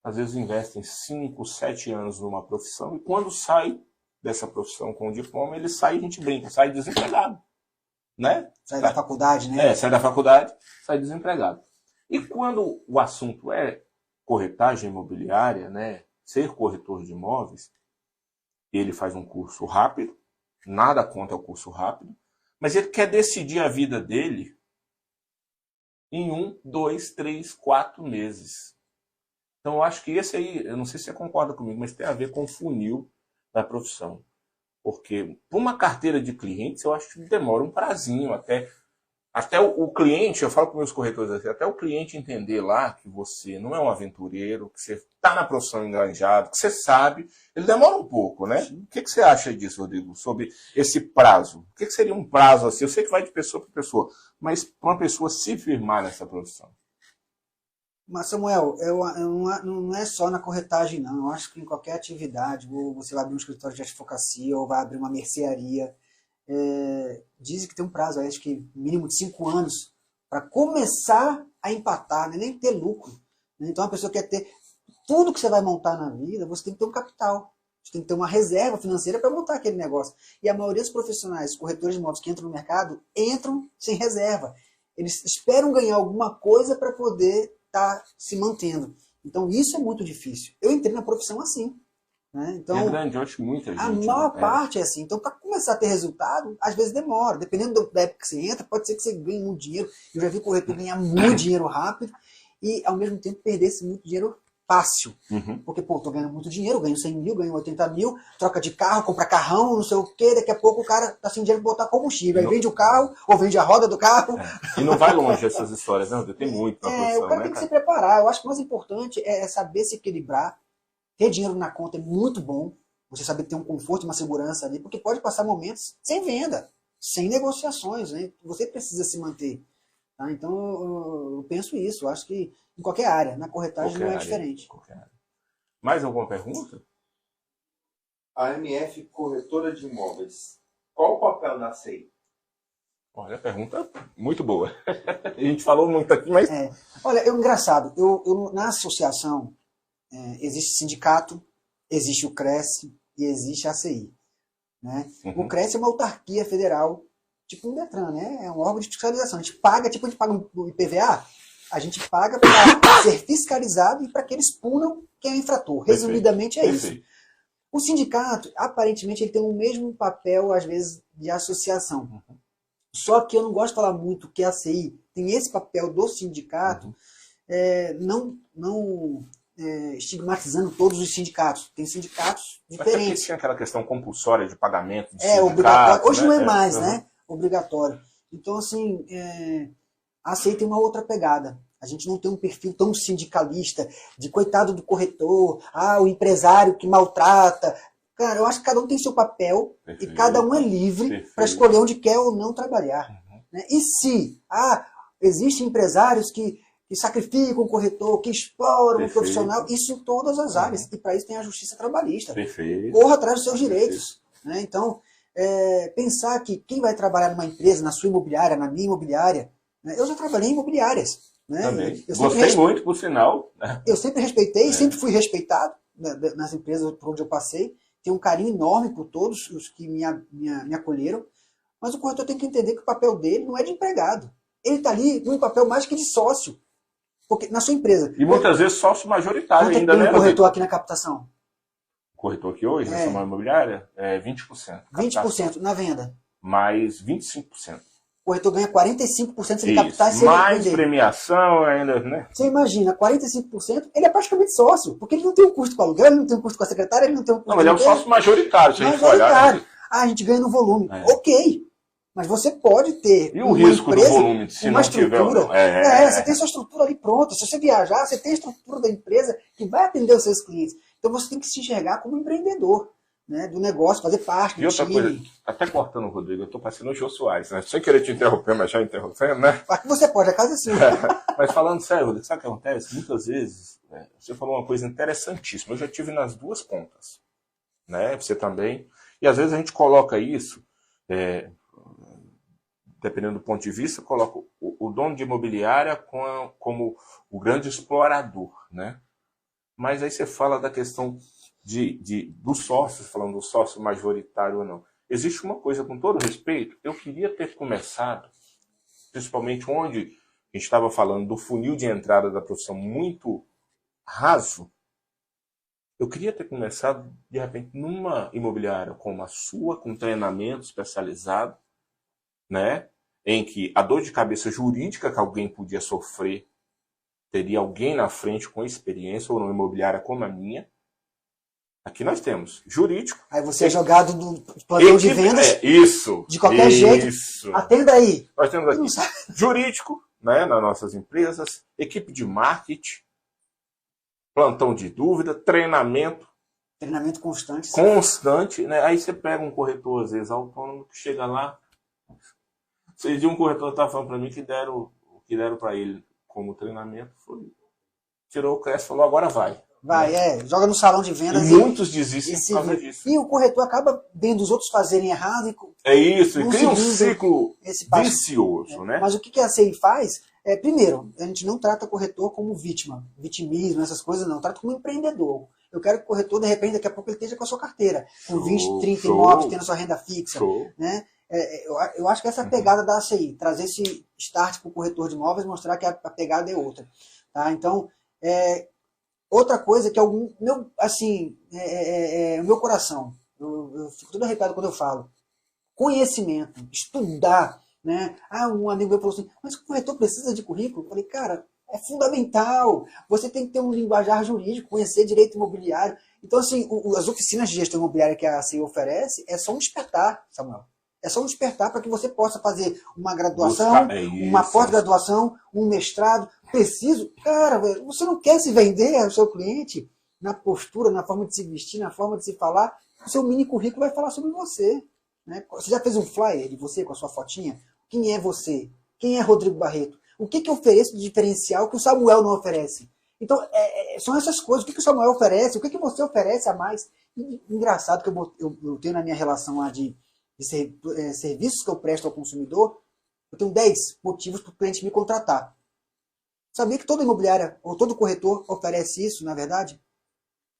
às vezes investem 5, 7 anos numa profissão e quando sai dessa profissão com o diploma, ele sai, a gente brinca, sai desempregado. Né? Sai da faculdade, né? Sai da faculdade, sai desempregado. E quando o assunto é corretagem imobiliária, né? Ser corretor de imóveis, ele faz um curso rápido, nada contra o curso rápido, mas ele quer decidir a vida dele em 1, 2, 3, 4 meses. Então eu acho que esse aí, eu não sei se você concorda comigo, mas tem a ver com o funil da profissão. Porque para uma carteira de clientes, eu acho que demora um prazinho até o cliente, eu falo para meus corretores assim, até o cliente entender lá que você não é um aventureiro, que você está na profissão enganjado, que você sabe, ele demora um pouco, né? O que você acha disso, Rodrigo, sobre esse prazo? O que seria um prazo assim? Eu sei que vai de pessoa para pessoa, mas para uma pessoa se firmar nessa profissão. Mas, Samuel, não é só na corretagem, não. Eu acho que em qualquer atividade, ou você vai abrir um escritório de advocacia, ou vai abrir uma mercearia, dizem que tem um prazo, acho que mínimo de 5 anos, para começar a empatar, né? Nem ter lucro. Né? Então, a pessoa quer ter tudo que você vai montar na vida, você tem que ter um capital. Você tem que ter uma reserva financeira para montar aquele negócio. E a maioria dos profissionais, corretores de imóveis que entram no mercado, entram sem reserva. Eles esperam ganhar alguma coisa para poder estar se mantendo. Então, isso é muito difícil. Eu entrei na profissão assim. Né? Então, é grande, eu acho muita gente. A maior parte é assim. Então, para começar a ter resultado, às vezes demora. Dependendo da época que você entra, pode ser que você ganhe muito dinheiro. Eu já vi corretor ganhar muito dinheiro rápido e, ao mesmo tempo, perder esse muito dinheiro fácil. Porque, pô, tô ganhando muito dinheiro, ganho 100 mil, ganho 80 mil, troca de carro, compra carrão, não sei o quê, daqui a pouco o cara tá sem dinheiro para botar combustível. Aí vende o carro, ou vende a roda do carro. E não vai longe essas histórias, não? Tem muito na profissão, o cara né, tem que se preparar. Eu acho que o mais importante é saber se equilibrar. Ter dinheiro na conta é muito bom. Você saber ter um conforto e uma segurança ali, porque pode passar momentos sem venda, sem negociações, né? Você precisa se manter. Tá? Então, eu penso isso. Eu acho que em qualquer área, na corretagem não é diferente. Mais alguma pergunta? A MF Corretora de Imóveis, qual o papel da ACI? Olha, pergunta muito boa. A gente falou muito aqui, mas... Olha, engraçado, na associação existe sindicato, existe o Cresce e existe a ACI. Né? Uhum. O Cresce é uma autarquia federal, tipo um Detran, né? É um órgão de fiscalização. A gente paga, tipo a gente paga o IPVA, a gente paga para ser fiscalizado e para que eles punam quem é infrator. Resumidamente é isso. O sindicato, aparentemente, ele tem o mesmo papel, às vezes, de associação. Uhum. Só que eu não gosto de falar muito que a ACI tem esse papel do sindicato, não estigmatizando todos os sindicatos. Tem sindicatos diferentes. Mas tinha aquela questão compulsória de pagamento de obrigatório. Hoje né? não é mais, né? Obrigatório. Então, assim, a ACI tem uma outra pegada. A gente não tem um perfil tão sindicalista, de coitado do corretor, o empresário que maltrata. Cara, eu acho que cada um tem seu papel. Perfeito. E cada um é livre para escolher onde quer ou não trabalhar. Uhum. Né? E se existem empresários que sacrificam o corretor, que exploram o profissional, isso em todas as áreas. E para isso tem a justiça trabalhista. Perfeito. Corra atrás dos seus direitos. Né? Então, pensar que quem vai trabalhar numa empresa, na sua imobiliária, na minha imobiliária, né? Eu já trabalhei em imobiliárias. Né? Também. Gostei muito, por sinal. Eu sempre respeitei, sempre fui respeitado nas empresas por onde eu passei. Tenho um carinho enorme por todos os que me acolheram. Mas o corretor tem que entender que o papel dele não é de empregado. Ele está ali num papel mais que de sócio. Porque na sua empresa... E muitas vezes sócio majoritário ainda, né? O corretor aqui na captação? O corretor aqui hoje, nessa imobiliária, é 20%. 20% na venda. Mais 25%. O corretor ganha 45% se ele captar e se mais ele premiação ainda, né? Você imagina, 45%, ele é praticamente sócio, porque ele não tem um custo com o aluguel, ele não tem um custo com a secretária, ele não tem um custo... Não, mas ele é um sócio majoritário, se a gente for olhar. Né? A gente ganha no volume. Ok, mas você pode ter e o risco do volume, se uma não estrutura. tiver... Você tem sua estrutura ali pronta. Se você viajar, você tem a estrutura da empresa que vai atender os seus clientes. Então você tem que se enxergar como empreendedor. Né, do negócio, fazer parte do time. E outra coisa, até cortando o Rodrigo, eu estou parecendo o Jô Soares, né? Sem querer te interromper, mas já interrompendo, né? Aqui você pode, a casa é sua. Mas falando sério, Rodrigo, sabe o que acontece? Muitas vezes, você falou uma coisa interessantíssima, eu já tive nas duas pontas, né? Você também. E às vezes a gente coloca isso, dependendo do ponto de vista, coloca o dono de imobiliária como o grande explorador, né? Mas aí você fala da questão dos sócios, falando do sócio majoritário ou não. Existe uma coisa, com todo respeito, eu queria ter começado, principalmente onde a gente estava falando do funil de entrada da profissão muito raso, eu queria ter começado, de repente, numa imobiliária como a sua, com treinamento especializado, né, em que a dor de cabeça jurídica que alguém podia sofrer, teria alguém na frente com experiência, ou numa imobiliária como a minha. Aqui nós temos jurídico. Aí você é jogado no plantão de vendas. Isso. De qualquer jeito. Atenda aí. Nós temos aqui jurídico, né, nas nossas empresas, equipe de marketing, plantão de dúvida, treinamento. Treinamento constante. Constante, né? Aí você pega um corretor, às vezes, autônomo, que chega lá. Esse dia um corretor estava falando para mim que o que deram para ele como treinamento foi... Tirou o Cresce e falou, agora vai. Vai, joga no salão de vendas. E muitos desistem por causa disso. E o corretor acaba vendo os outros fazerem errado. E cria um ciclo vicioso. Né? Mas o que a ACI faz? Primeiro, a gente não trata o corretor como vítima, vitimismo, essas coisas não. Trata como empreendedor. Eu quero que o corretor, de repente, daqui a pouco ele esteja com a sua carteira, com 20, 30 imóveis, tendo a sua renda fixa. Né? Eu acho que essa é a pegada da ACI, trazer esse start para o corretor de imóveis, mostrar que a pegada é outra. Tá? Então, outra coisa que é o meu coração, eu fico todo arrepiado quando eu falo, conhecimento, estudar, né? Um amigo meu falou assim, mas o corretor precisa de currículo? Eu falei, cara, é fundamental, você tem que ter um linguajar jurídico, conhecer direito imobiliário. Então, assim, as oficinas de gestão imobiliária que a ACI oferece é só um despertar, Samuel. É só um despertar para que você possa fazer uma graduação, uma pós-graduação, um mestrado. Preciso? Cara, velho, você não quer se vender ao seu cliente na postura, na forma de se vestir, na forma de se falar. O seu mini currículo vai falar sobre você. Né? Você já fez um flyer de você com a sua fotinha? Quem é você? Quem é Rodrigo Barreto? O que eu ofereço de diferencial que o Samuel não oferece? Então, são essas coisas. O que o Samuel oferece? O que você oferece a mais? E, engraçado que eu tenho na minha relação lá de serviços que eu presto ao consumidor, eu tenho 10 motivos para o cliente me contratar. Sabia que toda imobiliária ou todo corretor oferece isso, na verdade?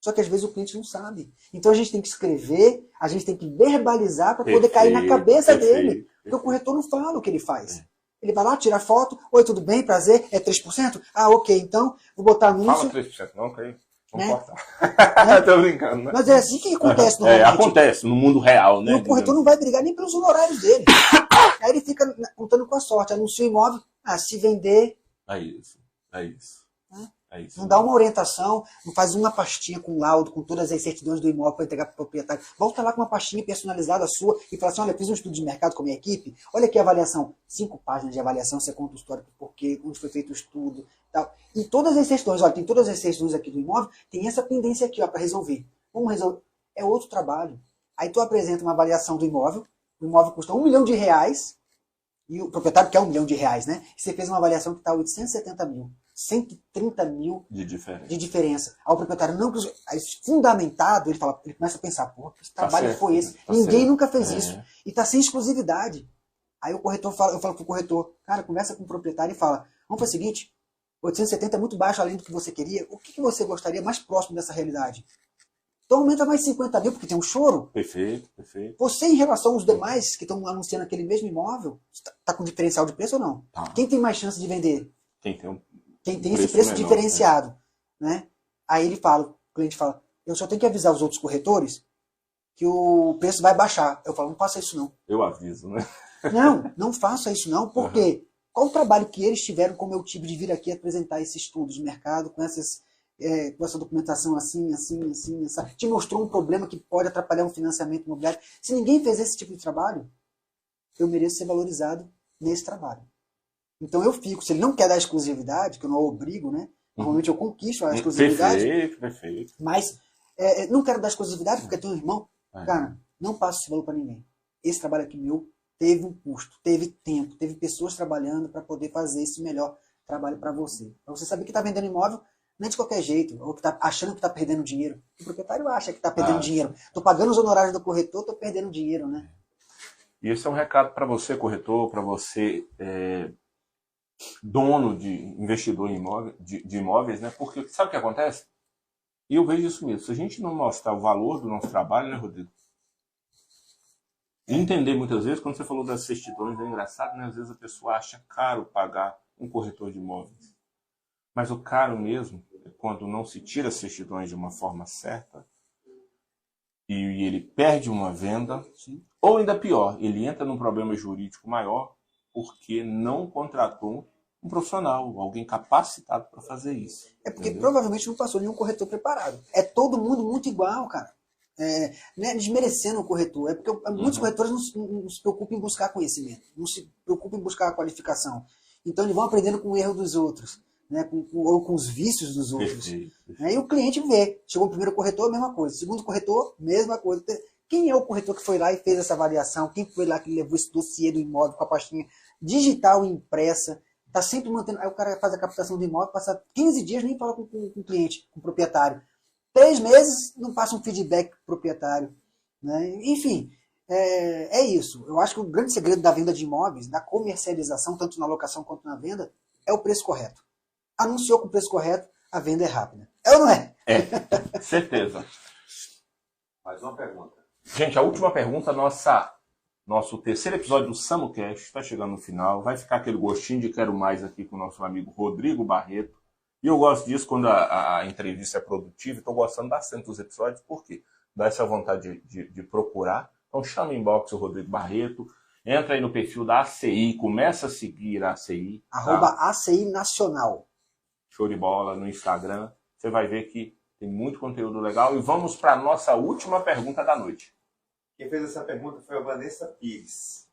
Só que às vezes o cliente não sabe. Então a gente tem que escrever, a gente tem que verbalizar para poder cair na cabeça dele. Porque o corretor não fala o que ele faz. Ele vai lá, tira a foto. Oi, tudo bem? Prazer. É 3%? Ah, ok. Então, vou botar anúncio. Fala 3% não, ok. Vamos cortar. Tô brincando, né? Mas é assim que acontece normalmente. Acontece no mundo real, né? E o corretor não vai brigar nem pelos honorários dele. Aí ele fica contando com a sorte. Anuncia o imóvel. Ah, se vender... É isso. É isso. Não dá uma orientação, não faz uma pastinha com laudo, com todas as certidões do imóvel para entregar para o proprietário. Volta lá com uma pastinha personalizada sua e fala assim, olha, fiz um estudo de mercado com a minha equipe, olha aqui a avaliação. 5 páginas de avaliação, você conta o histórico, porquê, onde foi feito o estudo. Tal. E todas as certidões, olha, tem todas as certidões aqui do imóvel, tem essa pendência aqui para resolver. Vamos resolver. É outro trabalho. Aí tu apresenta uma avaliação do imóvel, o imóvel custa R$1 milhão, e o proprietário quer R$1 milhão, né? E você fez uma avaliação que está 870 mil. 130 mil de diferença. Aí o proprietário não fundamentado, ele começa a pensar, pô, que trabalho foi esse? Ninguém nunca fez isso. E está sem exclusividade. Aí o corretor eu falo pro corretor, cara, conversa com o proprietário e fala, vamos fazer o seguinte, 870 é muito baixo além do que você queria, o que você gostaria mais próximo dessa realidade? Então aumenta mais 50 mil, porque tem um choro. Perfeito. Você, em relação aos demais que estão anunciando aquele mesmo imóvel, está com diferencial de preço ou não? Quem tem mais chance de vender? Quem tem esse preço menor, diferenciado. Né? Aí o cliente fala, eu só tenho que avisar os outros corretores que o preço vai baixar. Eu falo, não faça isso não. Eu aviso, né? Não faça isso não, porque qual o trabalho que eles tiveram com o meu time de vir aqui apresentar esse estudo de mercado com essa documentação assim, te mostrou um problema que pode atrapalhar um financiamento imobiliário. Se ninguém fez esse tipo de trabalho, eu mereço ser valorizado nesse trabalho. Então eu fico, se ele não quer dar exclusividade, que eu não obrigo, né? Normalmente eu conquisto a exclusividade. Perfeito. Mas não quero dar exclusividade porque tenho um irmão. Cara, não passo esse valor para ninguém. Esse trabalho aqui meu teve um custo, teve tempo, teve pessoas trabalhando para poder fazer esse melhor trabalho para você. Para você saber que está vendendo imóvel, não é de qualquer jeito, ou que está achando que está perdendo dinheiro. O proprietário acha que está perdendo dinheiro. Estou pagando os honorários do corretor, estou perdendo dinheiro, né? E esse é um recado para você, corretor, para você... dono de investidor de imóveis, né? Porque sabe o que acontece? E eu vejo isso mesmo. Se a gente não mostrar o valor do nosso trabalho, né, Rodrigo? E entender muitas vezes, quando você falou das certidões, é engraçado, né? Às vezes a pessoa acha caro pagar um corretor de imóveis. Mas o caro mesmo é quando não se tira as certidões de uma forma certa e ele perde uma venda, ou ainda pior, ele entra num problema jurídico maior porque não contratou um profissional, alguém capacitado para fazer isso. É porque provavelmente não passou nenhum corretor preparado. É todo mundo muito igual, cara. Né, desmerecendo o corretor. É porque muitos corretores não se preocupam em buscar conhecimento, não se preocupam em buscar a qualificação. Então eles vão aprendendo com o erro dos outros, né, ou com os vícios dos outros. Perfeito. Né, e o cliente vê. Chegou o primeiro corretor, mesma coisa. Segundo corretor, mesma coisa. Quem é o corretor que foi lá e fez essa avaliação? Quem foi lá que levou esse dossiê do imóvel com a pastinha digital impressa? Está sempre mantendo. Aí o cara faz a captação do imóvel, passa 15 dias, nem fala com o cliente, com o proprietário. 3 meses, não passa um feedback para o proprietário. Né? Enfim, é isso. Eu acho que o grande segredo da venda de imóveis, da comercialização, tanto na locação quanto na venda, é o preço correto. Anunciou com o preço correto, a venda é rápida. É ou não é? Certeza. Mais uma pergunta. Gente, a última pergunta, nosso terceiro episódio do SamuCast está chegando no final. Vai ficar aquele gostinho de quero mais aqui com o nosso amigo Rodrigo Barreto. E eu gosto disso quando a entrevista é produtiva. Estou gostando bastante dos episódios, porque dá essa vontade de procurar. Então chama em inbox o Rodrigo Barreto. Entra aí no perfil da ACI, começa a seguir a ACI. @ACI Nacional. Show de bola no Instagram. Você vai ver que tem muito conteúdo legal. E vamos para a nossa última pergunta da noite. Quem fez essa pergunta foi a Vanessa Pires.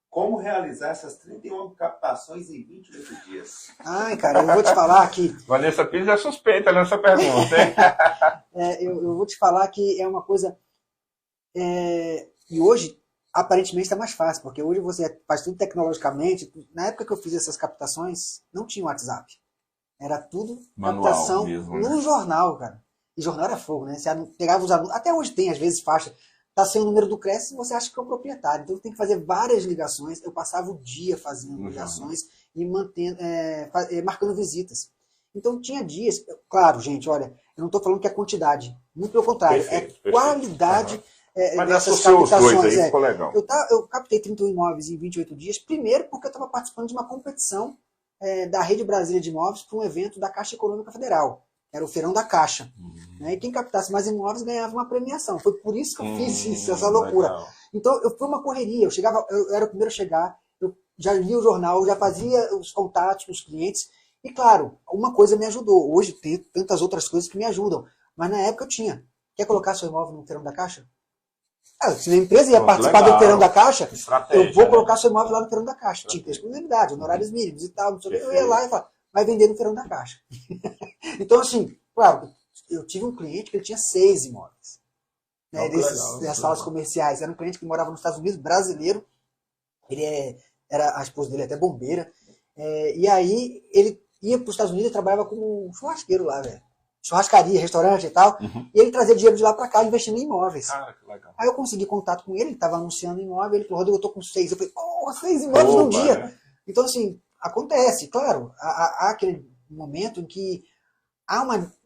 Como realizar essas 31 captações em 28 dias? Ai, cara, eu vou te falar que... Vanessa Pires é suspeita nessa pergunta, hein? Eu vou te falar que é uma coisa... E hoje, aparentemente, está mais fácil, porque hoje você faz tudo tecnologicamente. Na época que eu fiz essas captações, não tinha WhatsApp. Era tudo Manual captação mesmo, no né? jornal, cara. E jornal era fogo, né? Você pegava os anúncios, até hoje tem, às vezes, faixa. Tá sem o número do Cresce, você acha que é o proprietário. Então tem que fazer várias ligações. Eu passava o dia fazendo No ligações e marcando visitas. Então tinha dias, claro, gente, olha, eu não estou falando que é quantidade. Muito pelo contrário, Perfeito, é qualidade Mas dessas associou os dois captações. aí, ficou legal. Eu captei 31 imóveis em 28 dias, primeiro porque eu estava participando de uma competição da Rede Brasília de Imóveis para um evento da Caixa Econômica Federal. Era o Feirão da Caixa. Né? E quem captasse mais imóveis ganhava uma premiação. Foi por isso que eu fiz isso, essa loucura. Legal. Então, foi uma correria. Eu era o primeiro a chegar, eu já lia o jornal, já fazia os contatos com os clientes. E, claro, uma coisa me ajudou. Hoje tem tantas outras coisas que me ajudam. Mas na época eu tinha. Quer colocar seu imóvel no Feirão da Caixa? Se a empresa ia participar do Feirão da Caixa, eu vou colocar seu imóvel lá no Feirão da Caixa. Tinha que ter exclusividade, honorários mínimos e tal. Não sei o que. Eu ia lá e falava, vai vender no Feirão da Caixa. Então, assim, claro, eu tive um cliente que ele tinha 6 imóveis. Né, das salas comerciais. Era um cliente que morava nos Estados Unidos, brasileiro. A esposa dele até bombeira. E aí ele ia para os Estados Unidos e trabalhava como churrasqueiro lá, velho. Churrascaria, restaurante e tal. E ele trazia dinheiro de lá para cá investindo em imóveis. Ah, que legal. Aí eu consegui contato com ele estava anunciando imóvel. Ele falou, Rodrigo, eu tô com 6. Eu falei, 6 imóveis num dia. Né? Então, assim, acontece. Claro, há aquele momento em que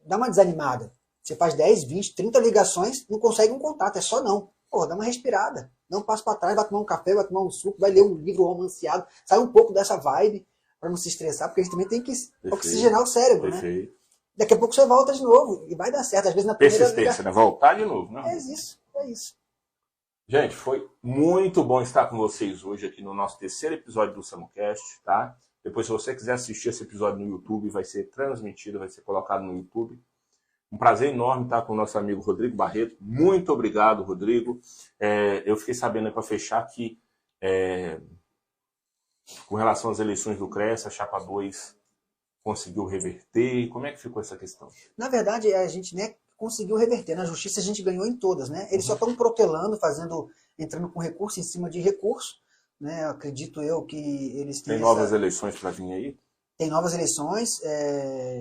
dá uma desanimada. Você faz 10, 20, 30 ligações, não consegue um contato, é só não. Pô, dá uma respirada. Dá um passo para trás, vai tomar um café, vai tomar um suco, vai ler um livro romanceado, sai um pouco dessa vibe para não se estressar, porque a gente também tem que oxigenar o cérebro, né? Daqui a pouco você volta de novo e vai dar certo. Às vezes na primeira persistência, né? Voltar de novo, né? É isso. Gente, foi muito bom estar com vocês hoje aqui no nosso terceiro episódio do SamuCast, tá? Depois, se você quiser assistir esse episódio no YouTube, vai ser transmitido, vai ser colocado no YouTube. Um prazer enorme estar com o nosso amigo Rodrigo Barreto. Muito obrigado, Rodrigo. Eu fiquei sabendo para fechar que, com relação às eleições do CRES, a Chapa 2 conseguiu reverter. Como é que ficou essa questão? Na verdade, a gente conseguiu reverter. Na justiça a gente ganhou em todas, né? Eles só estão protelando, entrando com recurso em cima de recurso. Né? Acredito eu que eles têm. Tem novas eleições para vir aí? Tem novas eleições,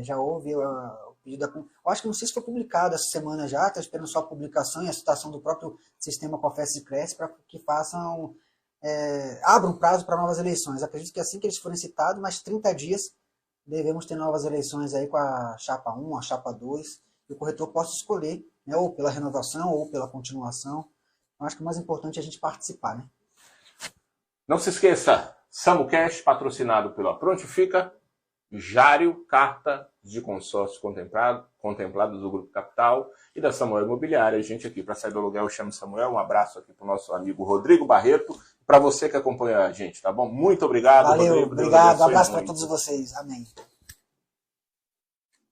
já houve o pedido eu acho que não sei se foi publicado essa semana já, estou esperando só a publicação e a citação do próprio sistema COFES e CRES para que abram prazo para novas eleições. Acredito que assim que eles forem citados, mais 30 dias, devemos ter novas eleições aí com a Chapa 1, a Chapa 2, e o corretor possa escolher, né, ou pela renovação ou pela continuação. Eu acho que o mais importante é a gente participar, né? Não se esqueça, SamuCast, patrocinado pela Prontifica, Jário, carta de consórcio contemplado do Grupo Capital e da Samuel Imobiliária. A gente aqui para sair do aluguel, eu chamo Samuel. Um abraço aqui para o nosso amigo Rodrigo Barreto. Para você que acompanha a gente, tá bom? Muito obrigado, Valeu, Rodrigo. obrigado. Um abraço para todos vocês. Amém.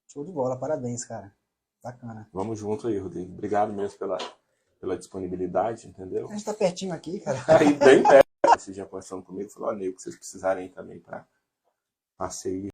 Show de bola, parabéns, cara. Bacana. Vamos junto aí, Rodrigo. Obrigado mesmo pela disponibilidade, entendeu? A gente tá pertinho aqui, cara. Aí, bem perto. Vocês já conversando comigo, falou, Nego, que vocês precisarem também para passeio.